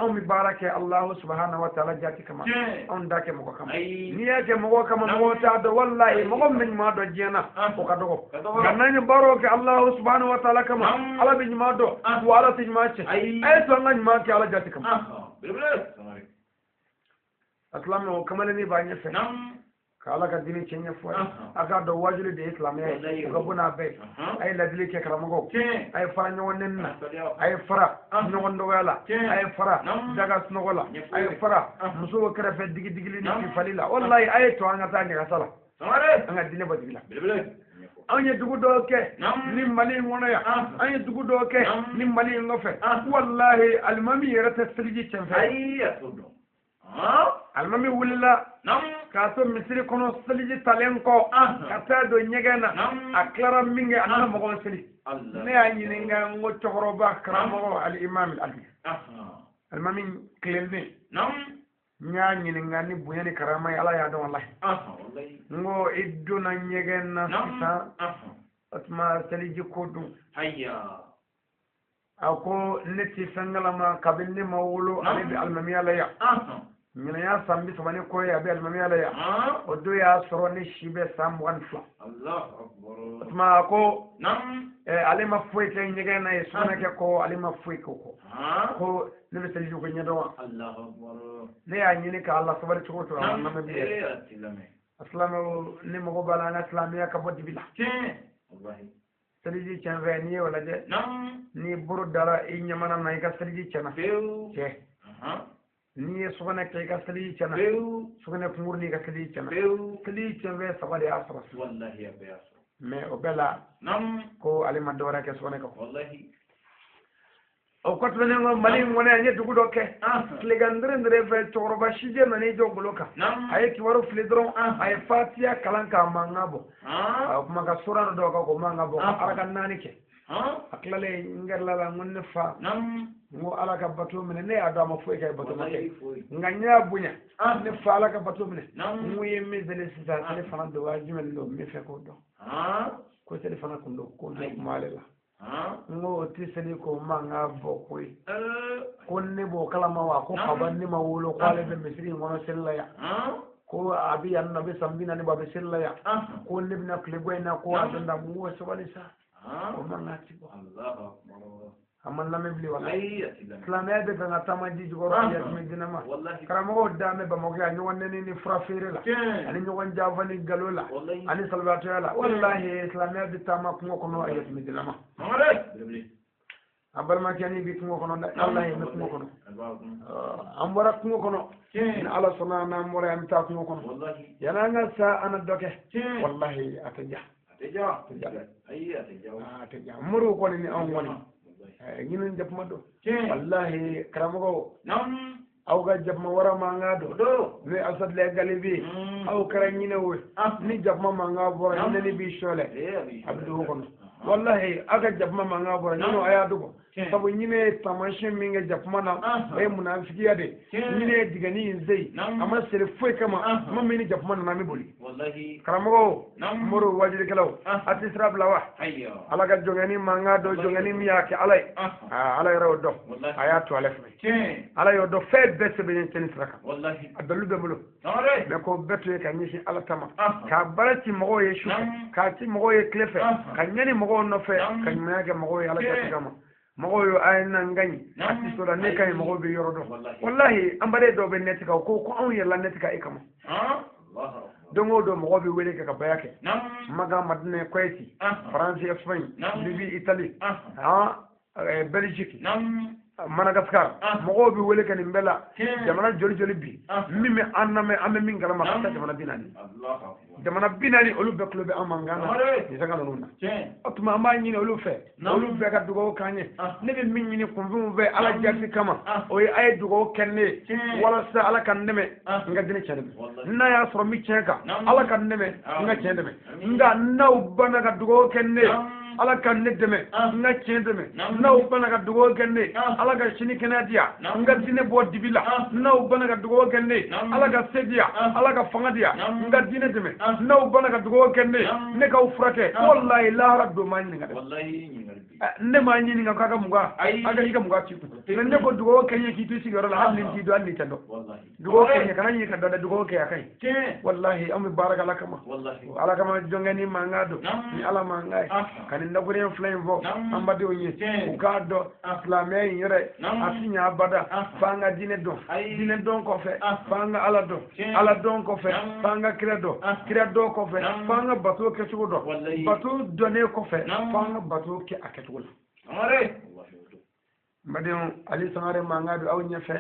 أم بارك الله سبحانه وتعالى جاتي كمان أم داك مغو كمان نياك مغو كمان مغو تعد والله مغو من ما دو جينا وكادو كمان بارك الله سبحانه وتعالى كمان على بيج ما دو وعلى تيج ما شيء أي تلانا ما كي على جاتي كمان أسلام كمان ني باني فين kala ka dini chenye fo aga do wajuli de islam ya ko buna be ay la dili ke karamago ay fara nyon na ay fara nyon do wala ay fara daga snogola ay fara muso kara fe digi digi ni falila wallahi ay to anga ta ngi sala anga dine ba digila anye dugu do ke ni mali ngono ya anye dugu do ke ni mali ngofe wallahi almami yarata sirji chenfe ayya todo almami wulila ka to misiri kono sirji talenko kata do nyegana aklara minge anna mo sili ne anyi nga ngo chokoroba karamo al imam al ali almami klelbe ñaañi ni ngani buñani karama ala ya don wallahi ngo iduna nyegena sa atma saliji kodu hayya ako neti sangalama kabinni mawulu ali almami ala ya ñina ya sambi sabani ko ya be almami ala ya o do ya soro ni shibe sam wan fla allah akbar atma ko ali ma fuy ke nyegena e sona ke ko ali ma fuy ko ne be saliji ko nyado allah akbar ne ya nyini ka Allah sabari to to na me bi aslamu ni mo bala na islamiya ka boddi bila wallahi saliji chan vani wala de ni buru dara e nyamana na ka saliji chana che ni sugana ke ka saliji chana sugana kumurni ka saliji chana saliji chan ve sabari asra wallahi ya be asra me o bela ko ali madora ke sugana ko wallahi o ko to nengo mali ngone anye dugu doke slegandre ndre ve choroba shije mani jogoloka ay ki waro fledron ay fatia kalanka mangabo kuma ka sura do ko mangabo araka nani ke aklale ngerla la ngonne fa ngo alaka bato mine ne adama fo kay bato make nganya bunya ne fa alaka bato mine ngo yemme zele sisa tele fana do wajimel do me fe ko do ko tele fana ko do ko malela ngo tisani ko manga bokoi konne bo kala ma wa ko kabanni ma wolo ko ale be misri ngono sella ya ko abi annabi sambina ni babe sella ya ko libna kleboyna ko adanda mu wo sobalisa ko manga tibo allah akbar amman lam ibli wallahi islamiyya be nga tamaji jogoro ya medina ma karamo dame ba mo ga nyone ni frafere la ani nyone javani galola ani salvatu la wallahi islamiyya be tama ko no ayat medina ma abal ma kani bi ko no wallahi me ko no am wara ko no na ala sona na mo re am ta ko no wallahi yana nga sa ana doke wallahi ataja ataja muru ko ni on woni ñinen jabma do wallahi karamago aw ga jabma wara ma nga do we asad le galibi aw kara ñine wo ni jabma ma nga bora ñine bi shole abdu ko wallahi aga jabma ma nga bora ñino aya dugo sabu ñine tamashin mi nga jabma na ay munafiki yade ñine digani zey ama sere foy kama ma mi ni jabma na mi boli wallahi karamago muru wajiri kalaw atisrab lawa ala ga jogani ma nga do jogani mi yake alay alay raw do aya to alef mi ala yo do fe besse be ten sraka wallahi adalu be mulo be ko beto ka ñisi ala tama ka barati mo ye shu ka ti mo ye klefe ka ñani mo no fe ka ñake mo ye ala ka kama mo yo ayna ngani ati so la ne kay mo be yorodo wallahi ambare do be netika ko on yella netika e kama allah dongo do mo be wele ka bayake maga madne kwaiti france espagne libye italie belgique Madagascar mo be wele kan mbela jamana joli joli bi mimi anname ame min garama ta jamana binani jamana binani olu be klobe amangana ni sanga nonna otuma ma nyine olu fe olu be ka dugo kanye ne be min nyine ko bu be ala jatti kama o ay dugo kenne wala sa ala kan neme nga dine chene na ya soro mi chenka ala kan neme nga chene nga naw bana ka dugo kenne ala kan ne deme nga chene deme naw bana ka dugo kenne ala ga shini kenadiya nga dine bo dibila naw bana ka dugo kenne ala ga sediya ala ga fangadiya nga dine deme naw bana ka dugo kenne ne ka ufrake wallahi la rabbu man nga wallahi nde ma nyini nga kaga muga aga yiga muga ci nde ko dugo kenya ki tu sigaro la hamni ti do andi tando dugo kenya kana yi kando da dugo ke akai wallahi am baraka lakama ala kama jongani mangado ni ala mangai kan nda gure flame vo amba de onye u kado islamé yere asinya abada fanga dine don ko fe fanga ala don ko fe fanga credo ko fe fanga bato ke sugo bato donné ko fe fanga bato ke aketul amare mbadon ali sangare mangado aw nyafe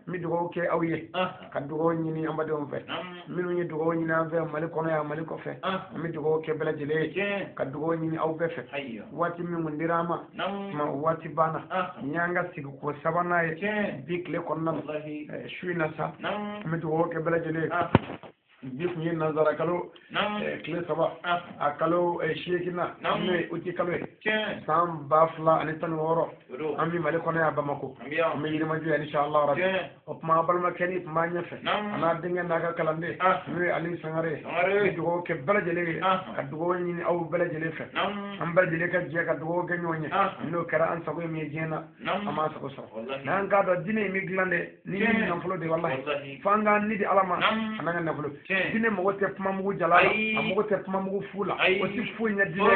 mi dugo ke awye kan dugo nyini ambadon fe minu nyi dugo nyini am fe mali kono ya mali ko fe mi dugo ke bela jele kan dugo nyini aw be fe wati mi mundirama ma wati bana nyanga sigu ko sabana e bikle konnam shuina sa mi dugo ke bela jele bif ñi nazara kalo clé saba a kalo shekina ne uti kalo sam bafla ani tan woro ammi mali kono ya bamako mi yiri ma ju inshallah rabbi op ma balma keni ma ñefe ana dinga naga kalande mi ali sangare dugo ke bala jele ka dugo ñi aw bala jele fe am bala jele ka je ka dugo ga ñoñe no kara an sago mi jena ama sago so nan ga do dine mi glande ni na flo de wallahi fanga ni di alama ananga na flo dine mo wote pama mugu jalala mo wote pama mugu fula o si fu nya dine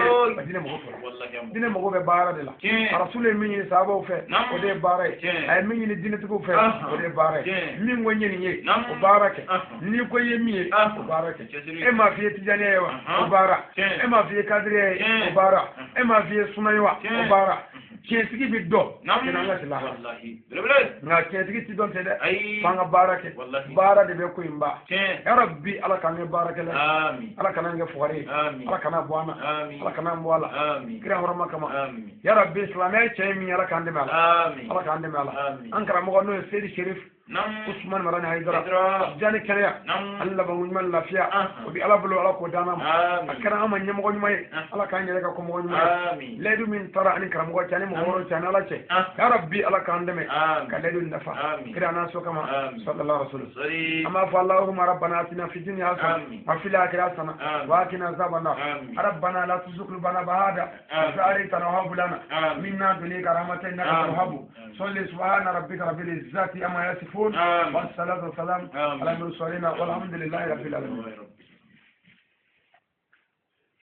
dine mo fula dine mo be bara de la rasul mi ni sabo fe o de bara ay mi ni dine tugo fe o de bara mi ngonye ni o barake ni ko yemi o barake e ma fi tijane wa o bara e ma fi kadre o bara e ma fi sumaywa o bara kiesigi bi do ina ngati la wallahi nga kiesigi ti don tede fanga barake bara de be ko imba ya rabbi ala kan barake la amin ala kan nga fuare ala kan bwana ala kan mwala kira horma kama ya rabbi islamay chemi ala kan de mala ala kan de mala ankara mo no sedi sherif Usman marani haydara jani kariya Allah ba mun lafiya o bi ala bulu ala ko dana akara ama nyamo ko nyumay ala kan yele ko mo nyumay ledu min tara ani karam ko tani mo horo tani ala ce ya rabbi ala kan deme ka ledu nafa kira na so kama sallallahu alaihi wasallam amma fa allahumma rabbana atina fid dunya hasana wa fil akhirati hasana wa qina azaban nar rabbana la tuzigh qulubana ba'da idh hadaytana wa hab lana minna dunika rahmatan innaka wahhab salli subhana rabbika rabbil izzati amma yasifun والصلاة والسلام على المرسلين والحمد لله رب العالمين.